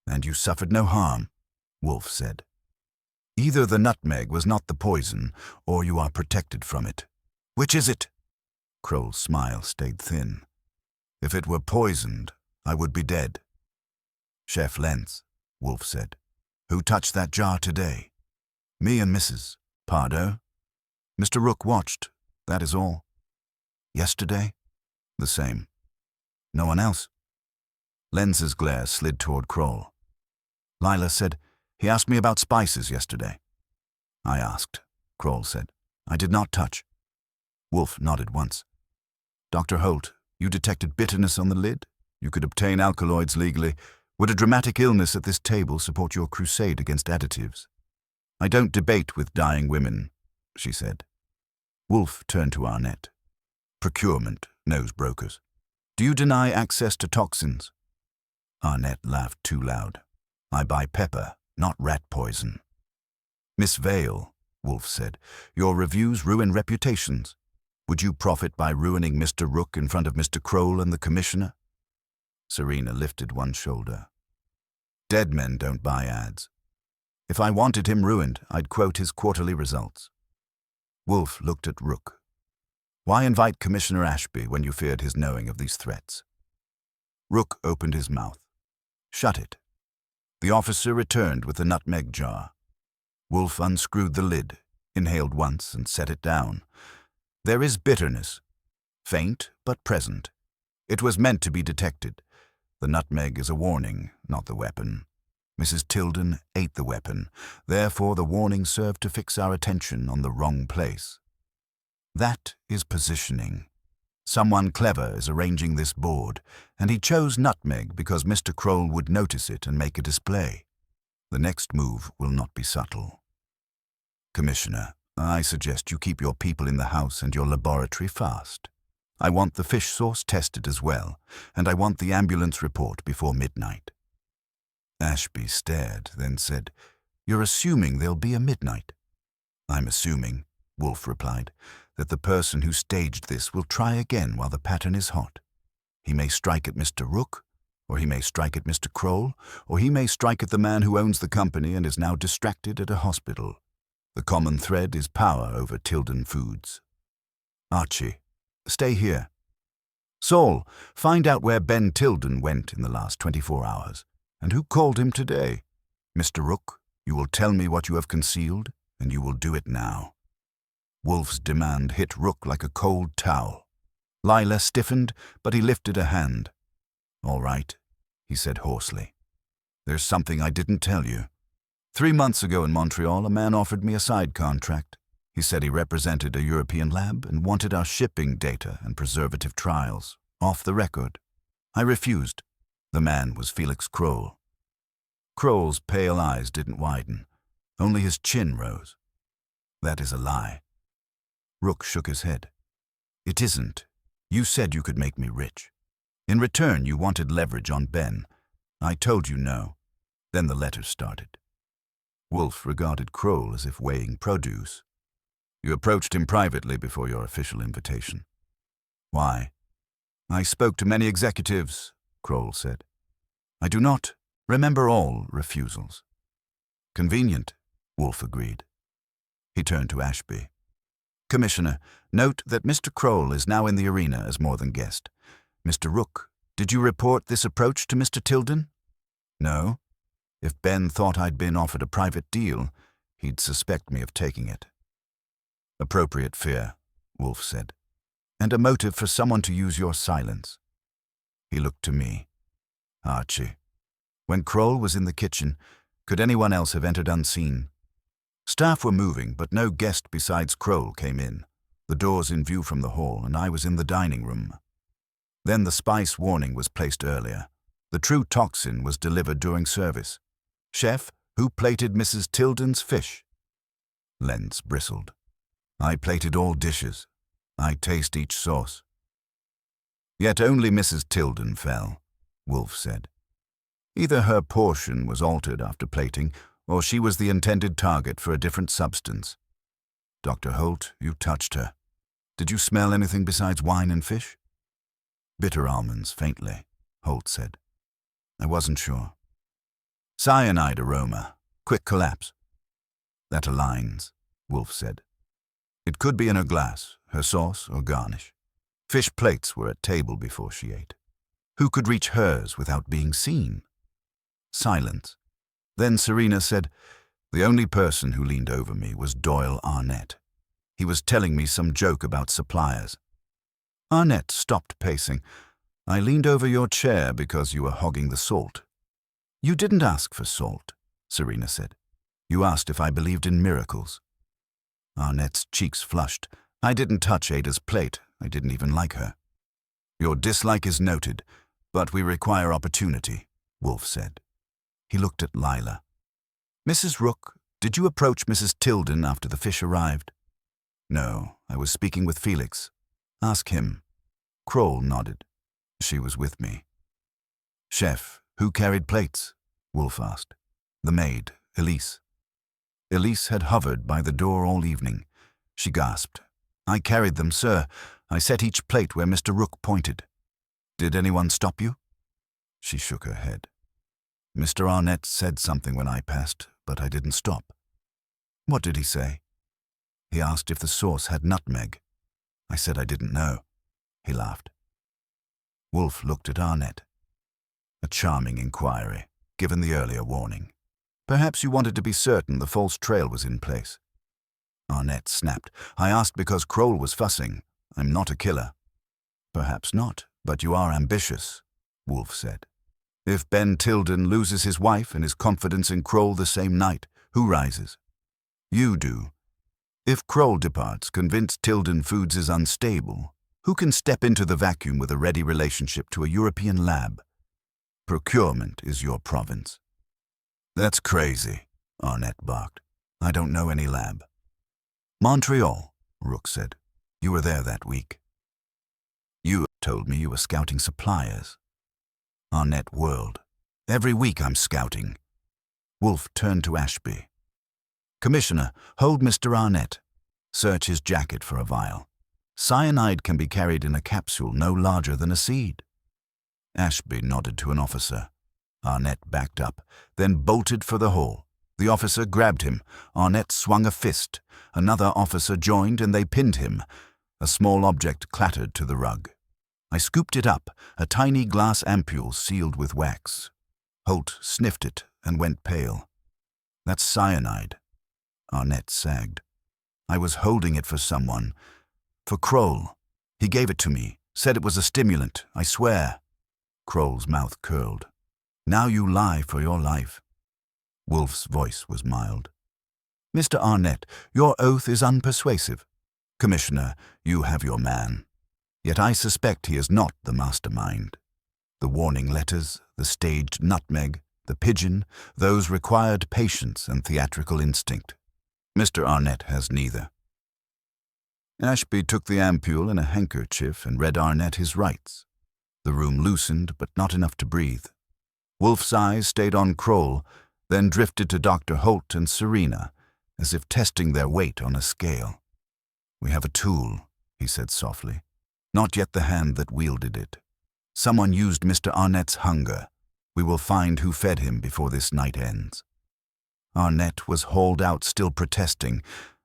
"And you suffered no harm," Wolfe said. "Either the nutmeg was not the poison, or you are protected from it. Which is it?" Kroll's smile stayed thin. "If it were poisoned, I would be dead." "Chef Lentz," Wolfe said. "Who touched that jar today?" "Me and Mrs. Pardo. Mr. Rook watched, that is all." "Yesterday?" "The same." "No one else?" Lentz's glare slid toward Kroll. Lila said, "He asked me about spices yesterday." "I asked," Kroll said. "I did not touch." Wolfe nodded once. "Dr. Holt, you detected bitterness on the lid? You could obtain alkaloids legally. Would a dramatic illness at this table support your crusade against additives?" "I don't debate with dying women," she said. Wolfe turned to Arnett. "Procurement knows brokers. Do you deny access to toxins?" Arnett laughed too loud. "I buy pepper, not rat poison." "Miss Vale," Wolfe said, "your reviews ruin reputations. Would you profit by ruining Mr. Rook in front of Mr. Kroll and the Commissioner?" Serena lifted one shoulder. "Dead men don't buy ads. If I wanted him ruined, I'd quote his quarterly results." Wolfe looked at Rook. "Why invite Commissioner Ashby when you feared his knowing of these threats?" Rook opened his mouth. "Shut it." The officer returned with the nutmeg jar. Wolfe unscrewed the lid, inhaled once, and set it down. "There is bitterness. Faint, but present. It was meant to be detected. The nutmeg is a warning, not the weapon. Mrs. Tilden ate the weapon. Therefore, the warning served to fix our attention on the wrong place. That is positioning. Someone clever is arranging this board, and he chose nutmeg because Mr. Kroll would notice it and make a display. The next move will not be subtle." Commissioner, I suggest you keep your people in the house and your laboratory fast. I want the fish source tested as well, and I want the ambulance report before midnight. Ashby stared, then said, "You're assuming there'll be a midnight." "I'm assuming," Wolfe replied, "that the person who staged this will try again while the pattern is hot. He may strike at Mr. Rook, or he may strike at Mr. Kroll, or he may strike at the man who owns the company and is now distracted at a hospital. The common thread is power over Tilden Foods. Archie, stay here. Saul, find out where Ben Tilden went in the last 24 hours, and who called him today. Mr. Rook, you will tell me what you have concealed, and you will do it now." Wolfe's demand hit Rook like a cold towel. Lila stiffened, but he lifted a hand. "All right," he said hoarsely. "There's something I didn't tell you. 3 months ago in Montreal, a man offered me a side contract. He said he represented a European lab and wanted our shipping data and preservative trials off the record. I refused. The man was Felix Kroll." Kroll's pale eyes didn't widen. Only his chin rose. "That is a lie." Rook shook his head. "It isn't. You said you could make me rich. In return, you wanted leverage on Ben. I told you no. Then the letters started." Wolfe regarded Kroll as if weighing produce. "You approached him privately before your official invitation." "Why?" "I spoke to many executives," Kroll said. "I do not remember all refusals." "Convenient," Wolfe agreed. He turned to Ashby. "Commissioner, note that Mr. Kroll is now in the arena as more than guest. Mr. Rook, did you report this approach to Mr. Tilden?" "No. If Ben thought I'd been offered a private deal, he'd suspect me of taking it." "Appropriate fear," Wolfe said, "and a motive for someone to use your silence." He looked to me. "Archie, when Kroll was in the kitchen, could anyone else have entered unseen?" Staff were moving, but no guest besides Kroll came in. The doors in view from the hall, and I was in the dining room. Then the spice warning was placed earlier. The true toxin was delivered during service. "Chef, who plated Mrs. Tilden's fish?" Lentz bristled. "I plated all dishes. I taste each sauce." "Yet only Mrs. Tilden fell," Wolfe said. "Either her portion was altered after plating, or she was the intended target for a different substance. Dr. Holt, you touched her. Did you smell anything besides wine and fish?" "Bitter almonds, faintly," Holt said. "I wasn't sure." "Cyanide aroma. Quick collapse." "That aligns," Wolfe said. "It could be in her glass, her sauce, or garnish. Fish plates were at table before she ate. Who could reach hers without being seen?" Silence. Then Serena said, "The only person who leaned over me was Doyle Arnett. He was telling me some joke about suppliers." Arnett stopped pacing. "I leaned over your chair because you were hogging the salt." "You didn't ask for salt," Serena said. "You asked if I believed in miracles." Arnett's cheeks flushed. "I didn't touch Ada's plate. I didn't even like her." "Your dislike is noted, but we require opportunity," Wolfe said. He looked at Lila. "Mrs. Rook, did you approach Mrs. Tilden after the fish arrived?" "No, I was speaking with Felix. Ask him." Kroll nodded. "She was with me." "Chef, who carried plates?" Wolfe asked. "The maid, Elise." Elise had hovered by the door all evening. She gasped. "I carried them, sir. I set each plate where Mr. Rook pointed." "Did anyone stop you?" She shook her head. "Mr. Arnett said something when I passed, but I didn't stop." "What did he say?" "He asked if the sauce had nutmeg. I said I didn't know." He laughed. Wolfe looked at Arnett. A charming inquiry, given the earlier warning. "Perhaps you wanted to be certain the false trail was in place." Arnett snapped. "I asked because Kroll was fussing. I'm not a killer." "Perhaps not, but you are ambitious," Wolfe said. "If Ben Tilden loses his wife and his confidence in Kroll the same night, who rises?" "You do. If Kroll departs, convinced Tilden Foods is unstable, who can step into the vacuum with a ready relationship to a European lab? Procurement is your province." "That's crazy," Arnett barked. "I don't know any lab." Montreal, Rook said. You were there that week. You told me you were scouting suppliers. Arnett whirled. Every week I'm scouting. Wolfe turned to Ashby. Commissioner, hold Mr. Arnett. Search his jacket for a vial. Cyanide can be carried in a capsule no larger than a seed. Ashby nodded to an officer. Arnett backed up, then bolted for the hall. The officer grabbed him. Arnett swung a fist. Another officer joined and they pinned him. A small object clattered to the rug. I scooped it up, a tiny glass ampule sealed with wax. Holt sniffed it and went pale. That's cyanide. Arnett sagged. I was holding it for someone. For Kroll. He gave it to me, said it was a stimulant, I swear. Kroll's mouth curled. Now you lie for your life. Wolfe's voice was mild. Mr. Arnett, your oath is unpersuasive. Commissioner, you have your man. Yet I suspect he is not the mastermind. The warning letters, the staged nutmeg, the pigeon, those required patience and theatrical instinct. Mr. Arnett has neither. Ashby took the ampule in a handkerchief and read Arnett his rights. The room loosened, but not enough to breathe. Wolfe's eyes stayed on Kroll, then drifted to Dr. Holt and Serena, as if testing their weight on a scale. We have a tool, he said softly. Not yet the hand that wielded it. Someone used Mr. Arnett's hunger. We will find who fed him before this night ends. Arnett was hauled out, still protesting,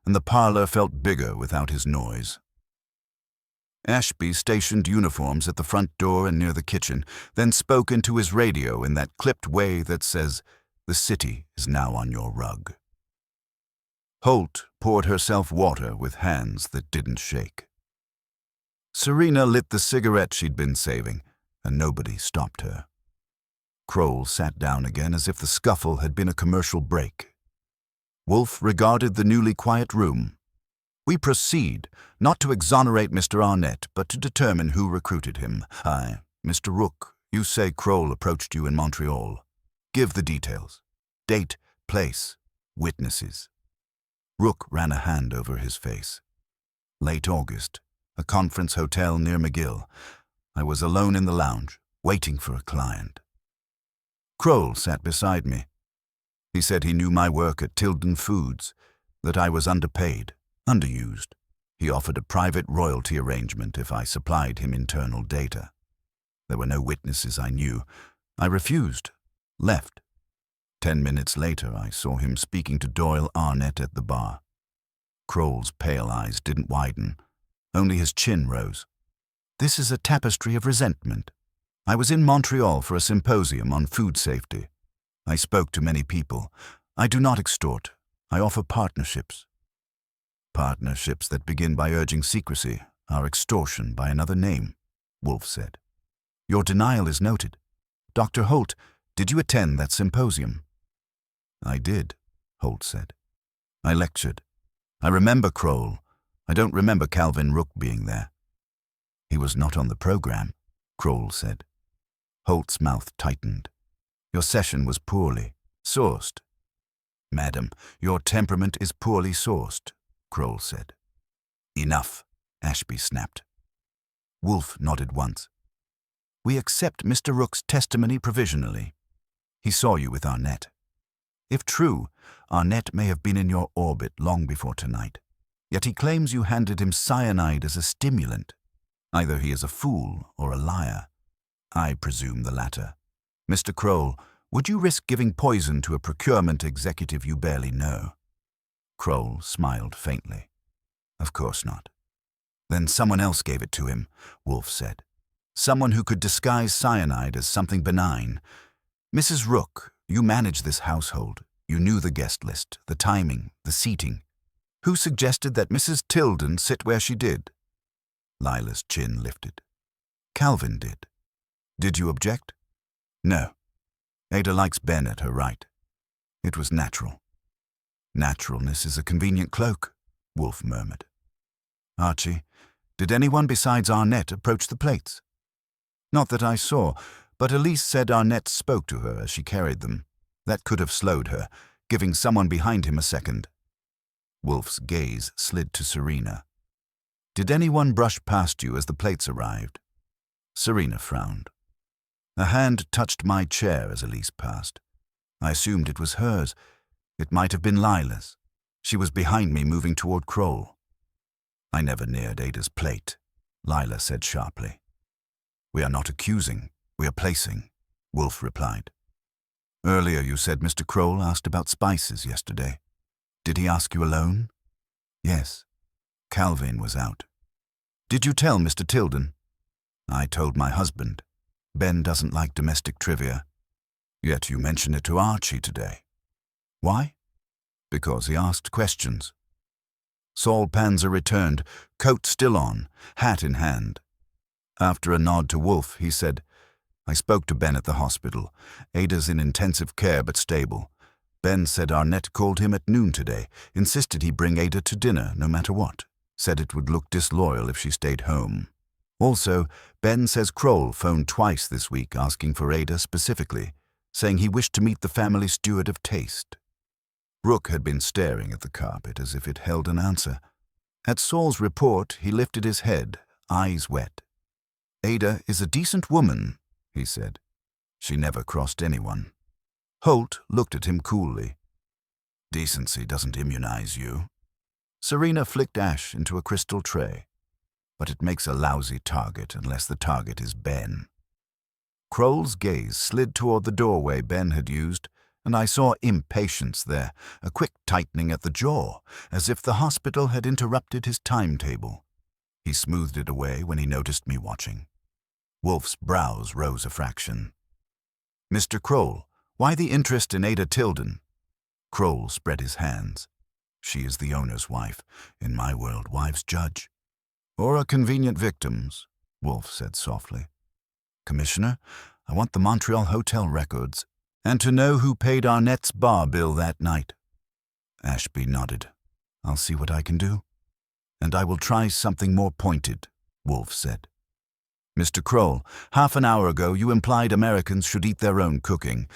and the parlor felt bigger without his noise. Ashby stationed uniforms at the front door and near the kitchen, then spoke into his radio in that clipped way that says, "The city is now on your rug." Holt poured herself water with hands that didn't shake. Serena lit the cigarette she'd been saving, and nobody stopped her. Kroll sat down again as if the scuffle had been a commercial break. Wolfe regarded the newly quiet room. We proceed, not to exonerate Mr. Arnett, but to determine who recruited him. Mr. Rook, you say Kroll approached you in Montreal. Give the details. Date, place, witnesses. Rook ran a hand over his face. Late August, a conference hotel near McGill. I was alone in the lounge, waiting for a client. Kroll sat beside me. He said he knew my work at Tilden Foods, that I was underpaid, underused. He offered a private royalty arrangement if I supplied him internal data. There were no witnesses I knew. I refused, left. 10 minutes later, I saw him speaking to Doyle Arnett at the bar. Kroll's pale eyes didn't widen. Only his chin rose. This is a tapestry of resentment. I was in Montreal for a symposium on food safety. I spoke to many people. I do not extort. I offer partnerships. Partnerships that begin by urging secrecy are extortion by another name, Wolfe said. Your denial is noted. Dr. Holt, did you attend that symposium? I did, Holt said. I lectured. I remember Kroll. I don't remember Calvin Rook being there. He was not on the program, Kroll said. Holt's mouth tightened. Your session was poorly sourced. Madam, your temperament is poorly sourced, Kroll said. Enough, Ashby snapped. Wolfe nodded once. We accept Mr. Rook's testimony provisionally. He saw you with Arnett. If true, Arnett may have been in your orbit long before tonight. Yet he claims you handed him cyanide as a stimulant. Either he is a fool or a liar. I presume the latter. Mr. Kroll, would you risk giving poison to a procurement executive you barely know? Kroll smiled faintly. Of course not. Then someone else gave it to him, Wolfe said. Someone who could disguise cyanide as something benign. Mrs. Rook, you manage this household. You knew the guest list, the timing, the seating. Who suggested that Mrs. Tilden sit where she did? Lila's chin lifted. Calvin did. Did you object? No. Ada likes Ben at her right. It was natural. Naturalness is a convenient cloak, Wolfe murmured. Archie, did anyone besides Arnett approach the plates? Not that I saw, but Elise said Arnett spoke to her as she carried them. That could have slowed her, giving someone behind him a second. Wolfe's gaze slid to Serena. Did anyone brush past you as the plates arrived? Serena frowned. A hand touched my chair as Elise passed. I assumed it was hers. It might have been Lila's. She was behind me, moving toward Kroll. I never neared Ada's plate, Lila said sharply. We are not accusing, we are placing, Wolfe replied. Earlier you said Mr. Kroll asked about spices yesterday. Did he ask you alone? Yes. Calvin was out. Did you tell Mr. Tilden? I told my husband. Ben doesn't like domestic trivia. Yet you mentioned it to Archie today. Why? Because he asked questions. Saul Panzer returned, coat still on, hat in hand. After a nod to Wolfe, he said, I spoke to Ben at the hospital. Ada's in intensive care but stable. Ben said Arnett called him at noon today, insisted he bring Ada to dinner no matter what, said it would look disloyal if she stayed home. Also, Ben says Kroll phoned twice this week asking for Ada specifically, saying he wished to meet the family steward of taste. Rook had been staring at the carpet as if it held an answer. At Saul's report, he lifted his head, eyes wet. Ada is a decent woman, he said. She never crossed anyone. Holt looked at him coolly. Decency doesn't immunize you. Serena flicked ash into a crystal tray. But it makes a lousy target unless the target is Ben. Kroll's gaze slid toward the doorway Ben had used, and I saw impatience there, a quick tightening at the jaw, as if the hospital had interrupted his timetable. He smoothed it away when he noticed me watching. Wolfe's brows rose a fraction. Mr. Kroll, why the interest in Ada Tilden? Kroll spread his hands. She is the owner's wife. In my world, wives judge. Or a convenient victim's, Wolfe said softly. Commissioner, I want the Montreal hotel records, and to know who paid Arnett's bar bill that night. Ashby nodded. I'll see what I can do. And I will try something more pointed, Wolfe said. Mr. Kroll, half an hour ago you implied Americans should eat their own cooking.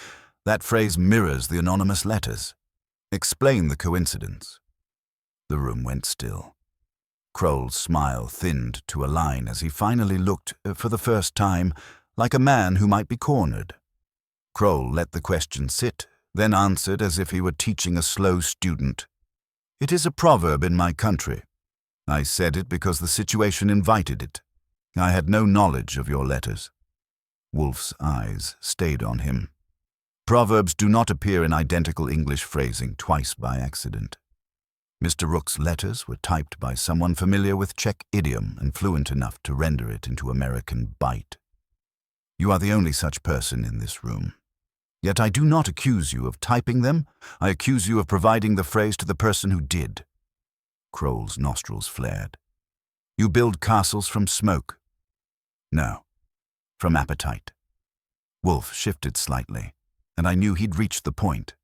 That phrase mirrors the anonymous letters. Explain the coincidence. The room went still. Kroll's smile thinned to a line as he finally looked, for the first time, like a man who might be cornered. Kroll let the question sit, then answered as if he were teaching a slow student. It is a proverb in my country. I said it because the situation invited it. I had no knowledge of your letters. Wolfe's eyes stayed on him. Proverbs do not appear in identical English phrasing twice by accident. Mr. Rook's letters were typed by someone familiar with Czech idiom and fluent enough to render it into American bite. You are the only such person in this room. Yet I do not accuse you of typing them. I accuse you of providing the phrase to the person who did. Kroll's nostrils flared. You build castles from smoke. No, from appetite. Wolfe shifted slightly, and I knew he'd reached the point.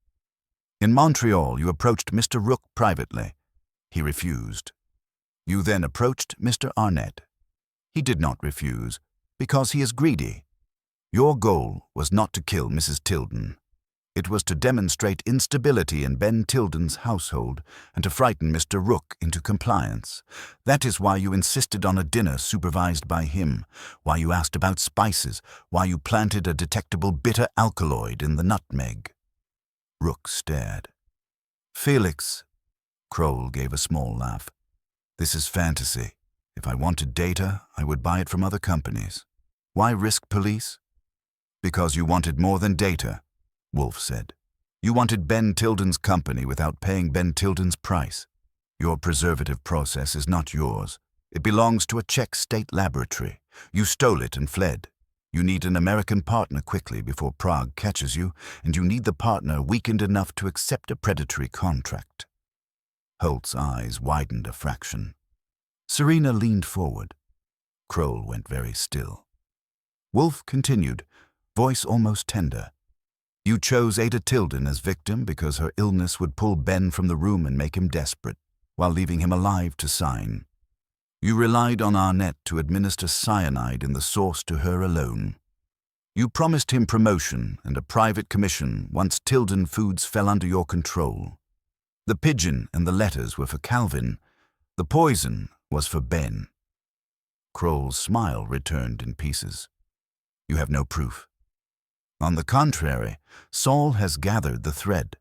In Montreal, you approached Mr. Rook privately. He refused. You then approached Mr. Arnett. He did not refuse, because he is greedy. Your goal was not to kill Mrs. Tilden. It was to demonstrate instability in Ben Tilden's household and to frighten Mr. Rook into compliance. That is why you insisted on a dinner supervised by him, why you asked about spices, why you planted a detectable bitter alkaloid in the nutmeg. Rook stared. Felix, Kroll gave a small laugh. This is fantasy. If I wanted data, I would buy it from other companies. Why risk police? Because you wanted more than data, Wolfe said. You wanted Ben Tilden's company without paying Ben Tilden's price. Your preservative process is not yours. It belongs to a Czech state laboratory. You stole it and fled. You need an American partner quickly before Prague catches you, and you need the partner weakened enough to accept a predatory contract. Holt's eyes widened a fraction. Serena leaned forward. Kroll went very still. Wolfe continued, voice almost tender. You chose Ada Tilden as victim because her illness would pull Ben from the room and make him desperate, while leaving him alive to sign. You relied on Arnett to administer cyanide in the source to her alone. You promised him promotion and a private commission once Tilden Foods fell under your control. The pigeon and the letters were for Calvin. The poison was for Ben. Kroll's smile returned in pieces. You have no proof. On the contrary, Saul has gathered the thread.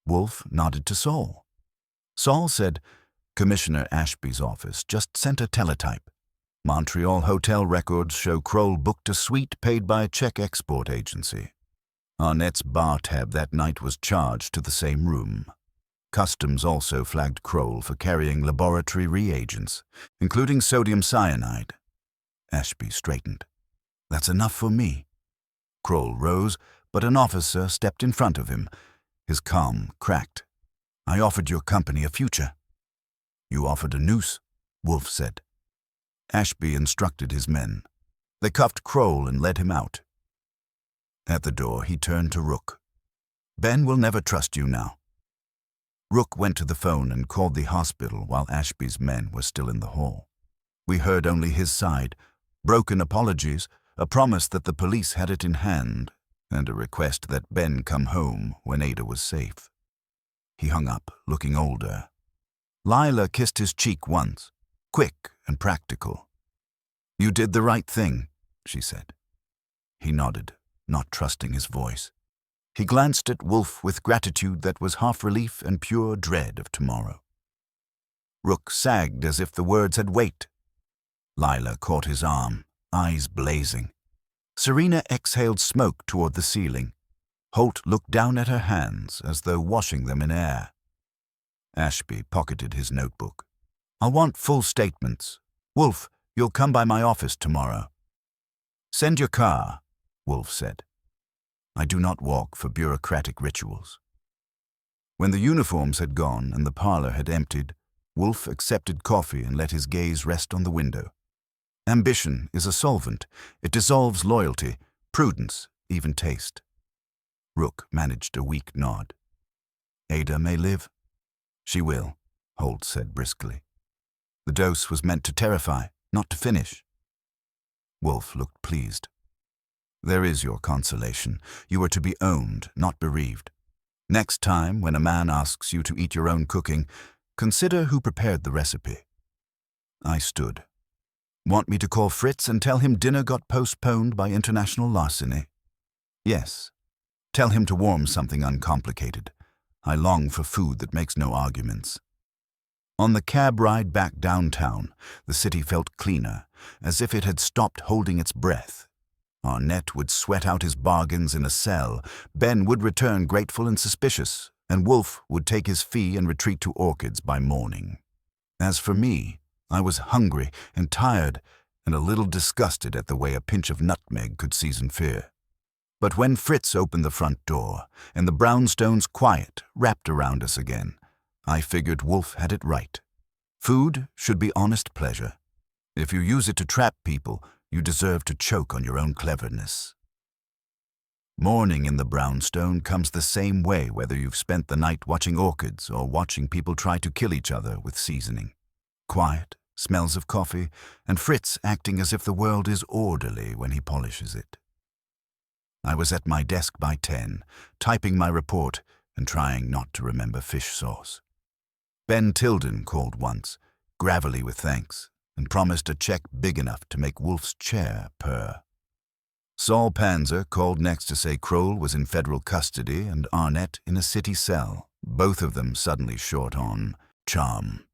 Wolfe nodded to Saul. Saul said, Commissioner Ashby's office just sent a teletype. Montreal hotel records show Kroll booked a suite paid by a check export agency. Arnett's bar tab that night was charged to the same room. Customs also flagged Kroll for carrying laboratory reagents, including sodium cyanide. Ashby straightened. That's enough for me. Kroll rose, but an officer stepped in front of him. His calm cracked. I offered your company a future. You offered a noose, Wolfe said. Ashby instructed his men. They cuffed Kroll and led him out. At the door, he turned to Rook. Ben will never trust you now. Rook went to the phone and called the hospital while Ashby's men were still in the hall. We heard only his side, broken apologies, a promise that the police had it in hand, and a request that Ben come home when Ada was safe. He hung up, looking older. Lila kissed his cheek once, quick and practical. You did the right thing, she said. He nodded, not trusting his voice. He glanced at Wolfe with gratitude that was half relief and pure dread of tomorrow. Rook sagged as if the words had weight. Lila caught his arm, eyes blazing. Serena exhaled smoke toward the ceiling. Holt looked down at her hands as though washing them in air. Ashby pocketed his notebook. I'll want full statements. Wolfe, you'll come by my office tomorrow. Send your car, Wolfe said. I do not walk for bureaucratic rituals. When the uniforms had gone and the parlor had emptied, Wolfe accepted coffee and let his gaze rest on the window. Ambition is a solvent. It dissolves loyalty, prudence, even taste. Rook managed a weak nod. Ada may live. She will, Holt said briskly. The dose was meant to terrify, not to finish. Wolfe looked pleased. There is your consolation. You are to be owned, not bereaved. Next time, when a man asks you to eat your own cooking, consider who prepared the recipe. I stood. Want me to call Fritz and tell him dinner got postponed by international larceny? Yes. Tell him to warm something uncomplicated. I long for food that makes no arguments. On the cab ride back downtown, the city felt cleaner, as if it had stopped holding its breath. Arnett would sweat out his bargains in a cell, Ben would return grateful and suspicious, and Wolfe would take his fee and retreat to orchids by morning. As for me, I was hungry and tired and a little disgusted at the way a pinch of nutmeg could season fear. But when Fritz opened the front door and the brownstones quiet wrapped around us again, I figured Wolfe had it right. Food should be honest pleasure. If you use it to trap people, you deserve to choke on your own cleverness. Morning in the brownstone comes the same way whether you've spent the night watching orchids or watching people try to kill each other with seasoning. Quiet, smells of coffee, and Fritz acting as if the world is orderly when he polishes it. I was at my desk by 10, typing my report and trying not to remember fish sauce. Ben Tilden called once, gravelly with thanks, and promised a check big enough to make Wolfe's chair purr. Saul Panzer called next to say Kroll was in federal custody and Arnett in a city cell, both of them suddenly short on charm.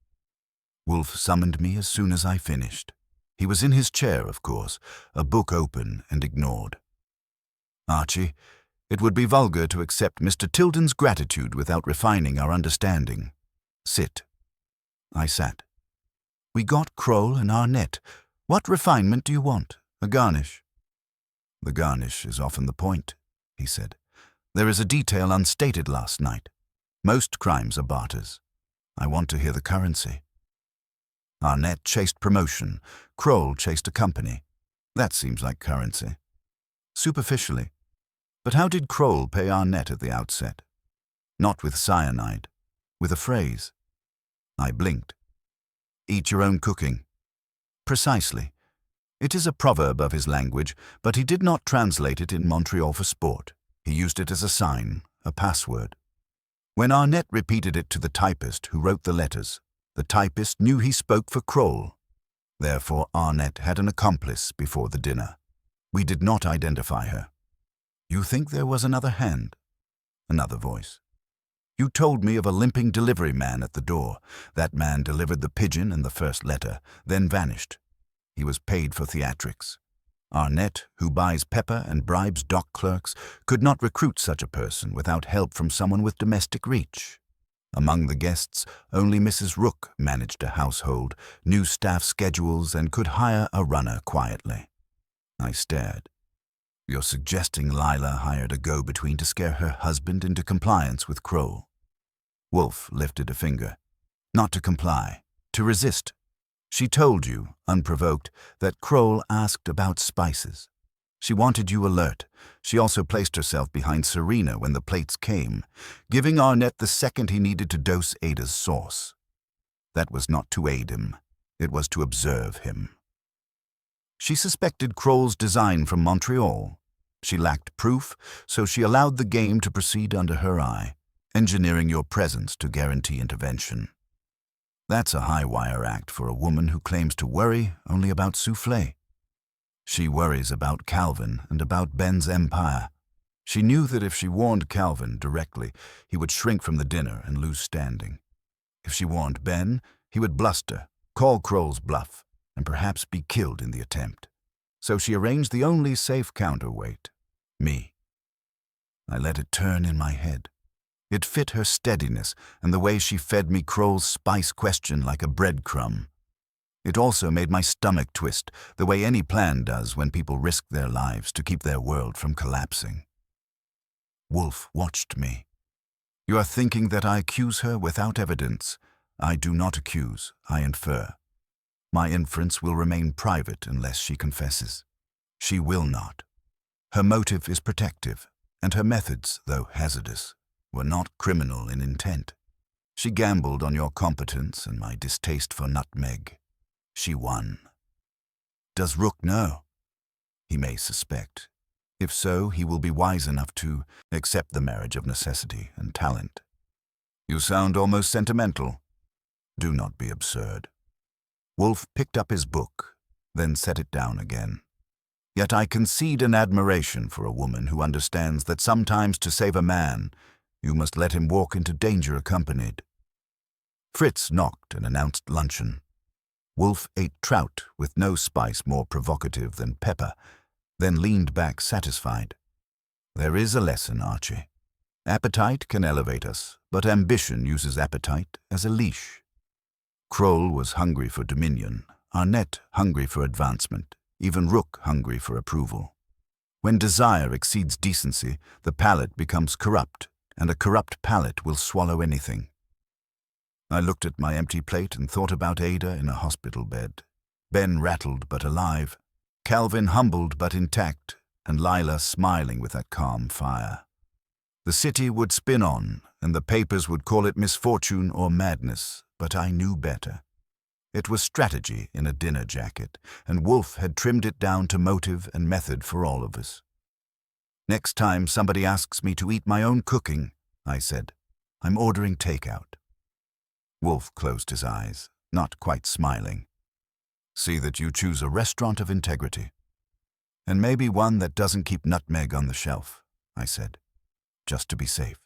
Wolfe summoned me as soon as I finished. He was in his chair, of course, a book open and ignored. Archie, it would be vulgar to accept Mr. Tilden's gratitude without refining our understanding. Sit. I sat. We got Kroll and Arnett. What refinement do you want? A garnish? The garnish is often the point, he said. There is a detail unstated last night. Most crimes are barters. I want to hear the currency. Arnett chased promotion. Kroll chased a company. That seems like currency. Superficially. But how did Kroll pay Arnett at the outset? Not with cyanide. With a phrase. I blinked. Eat your own cooking. Precisely. It is a proverb of his language, but he did not translate it in Montreal for sport. He used it as a sign, a password. When Arnett repeated it to the typist who wrote the letters, the typist knew he spoke for Kroll. Therefore, Arnett had an accomplice before the dinner. We did not identify her. You think there was another hand? Another voice. You told me of a limping delivery man at the door. That man delivered the pigeon and the first letter, then vanished. He was paid for theatrics. Arnett, who buys pepper and bribes dock clerks, could not recruit such a person without help from someone with domestic reach. Among the guests, only Mrs. Rook managed a household, knew staff schedules, and could hire a runner quietly. I stared. You're suggesting Lila hired a go-between to scare her husband into compliance with Kroll. Wolfe lifted a finger. Not to comply, to resist. She told you, unprovoked, that Kroll asked about spices. She wanted you alert. She also placed herself behind Serena when the plates came, giving Arnett the second he needed to dose Ada's sauce. That was not to aid him. It was to observe him. She suspected Kroll's design from Montreal. She lacked proof, so she allowed the game to proceed under her eye, engineering your presence to guarantee intervention. That's a high-wire act for a woman who claims to worry only about soufflé. She worries about Calvin and about Ben's empire. She knew that if she warned Calvin directly, he would shrink from the dinner and lose standing. If she warned Ben, he would bluster, call Kroll's bluff, and perhaps be killed in the attempt. So she arranged the only safe counterweight, me. I let it turn in my head. It fit her steadiness and the way she fed me Kroll's spice question like a breadcrumb. It also made my stomach twist, the way any plan does when people risk their lives to keep their world from collapsing. Wolfe watched me. You are thinking that I accuse her without evidence. I do not accuse, I infer. My inference will remain private unless she confesses. She will not. Her motive is protective, and her methods, though hazardous, were not criminal in intent. She gambled on your competence and my distaste for nutmeg. She won. Does Rook know? He may suspect. If so, he will be wise enough to accept the marriage of necessity and talent. You sound almost sentimental. Do not be absurd. Wolfe picked up his book, then set it down again. Yet I concede an admiration for a woman who understands that sometimes to save a man, you must let him walk into danger accompanied. Fritz knocked and announced luncheon. Wolfe ate trout with no spice more provocative than pepper, then leaned back satisfied. There is a lesson, Archie. Appetite can elevate us, but ambition uses appetite as a leash. Kroll was hungry for dominion, Arnett hungry for advancement, even Rook hungry for approval. When desire exceeds decency, the palate becomes corrupt, and a corrupt palate will swallow anything. I looked at my empty plate and thought about Ada in a hospital bed. Ben rattled but alive, Calvin humbled but intact, and Lila smiling with that calm fire. The city would spin on, and the papers would call it misfortune or madness, but I knew better. It was strategy in a dinner jacket, and Wolfe had trimmed it down to motive and method for all of us. Next time somebody asks me to eat my own cooking, I said, I'm ordering takeout. Wolfe closed his eyes, not quite smiling. See that you choose a restaurant of integrity. And maybe one that doesn't keep nutmeg on the shelf, I said, just to be safe.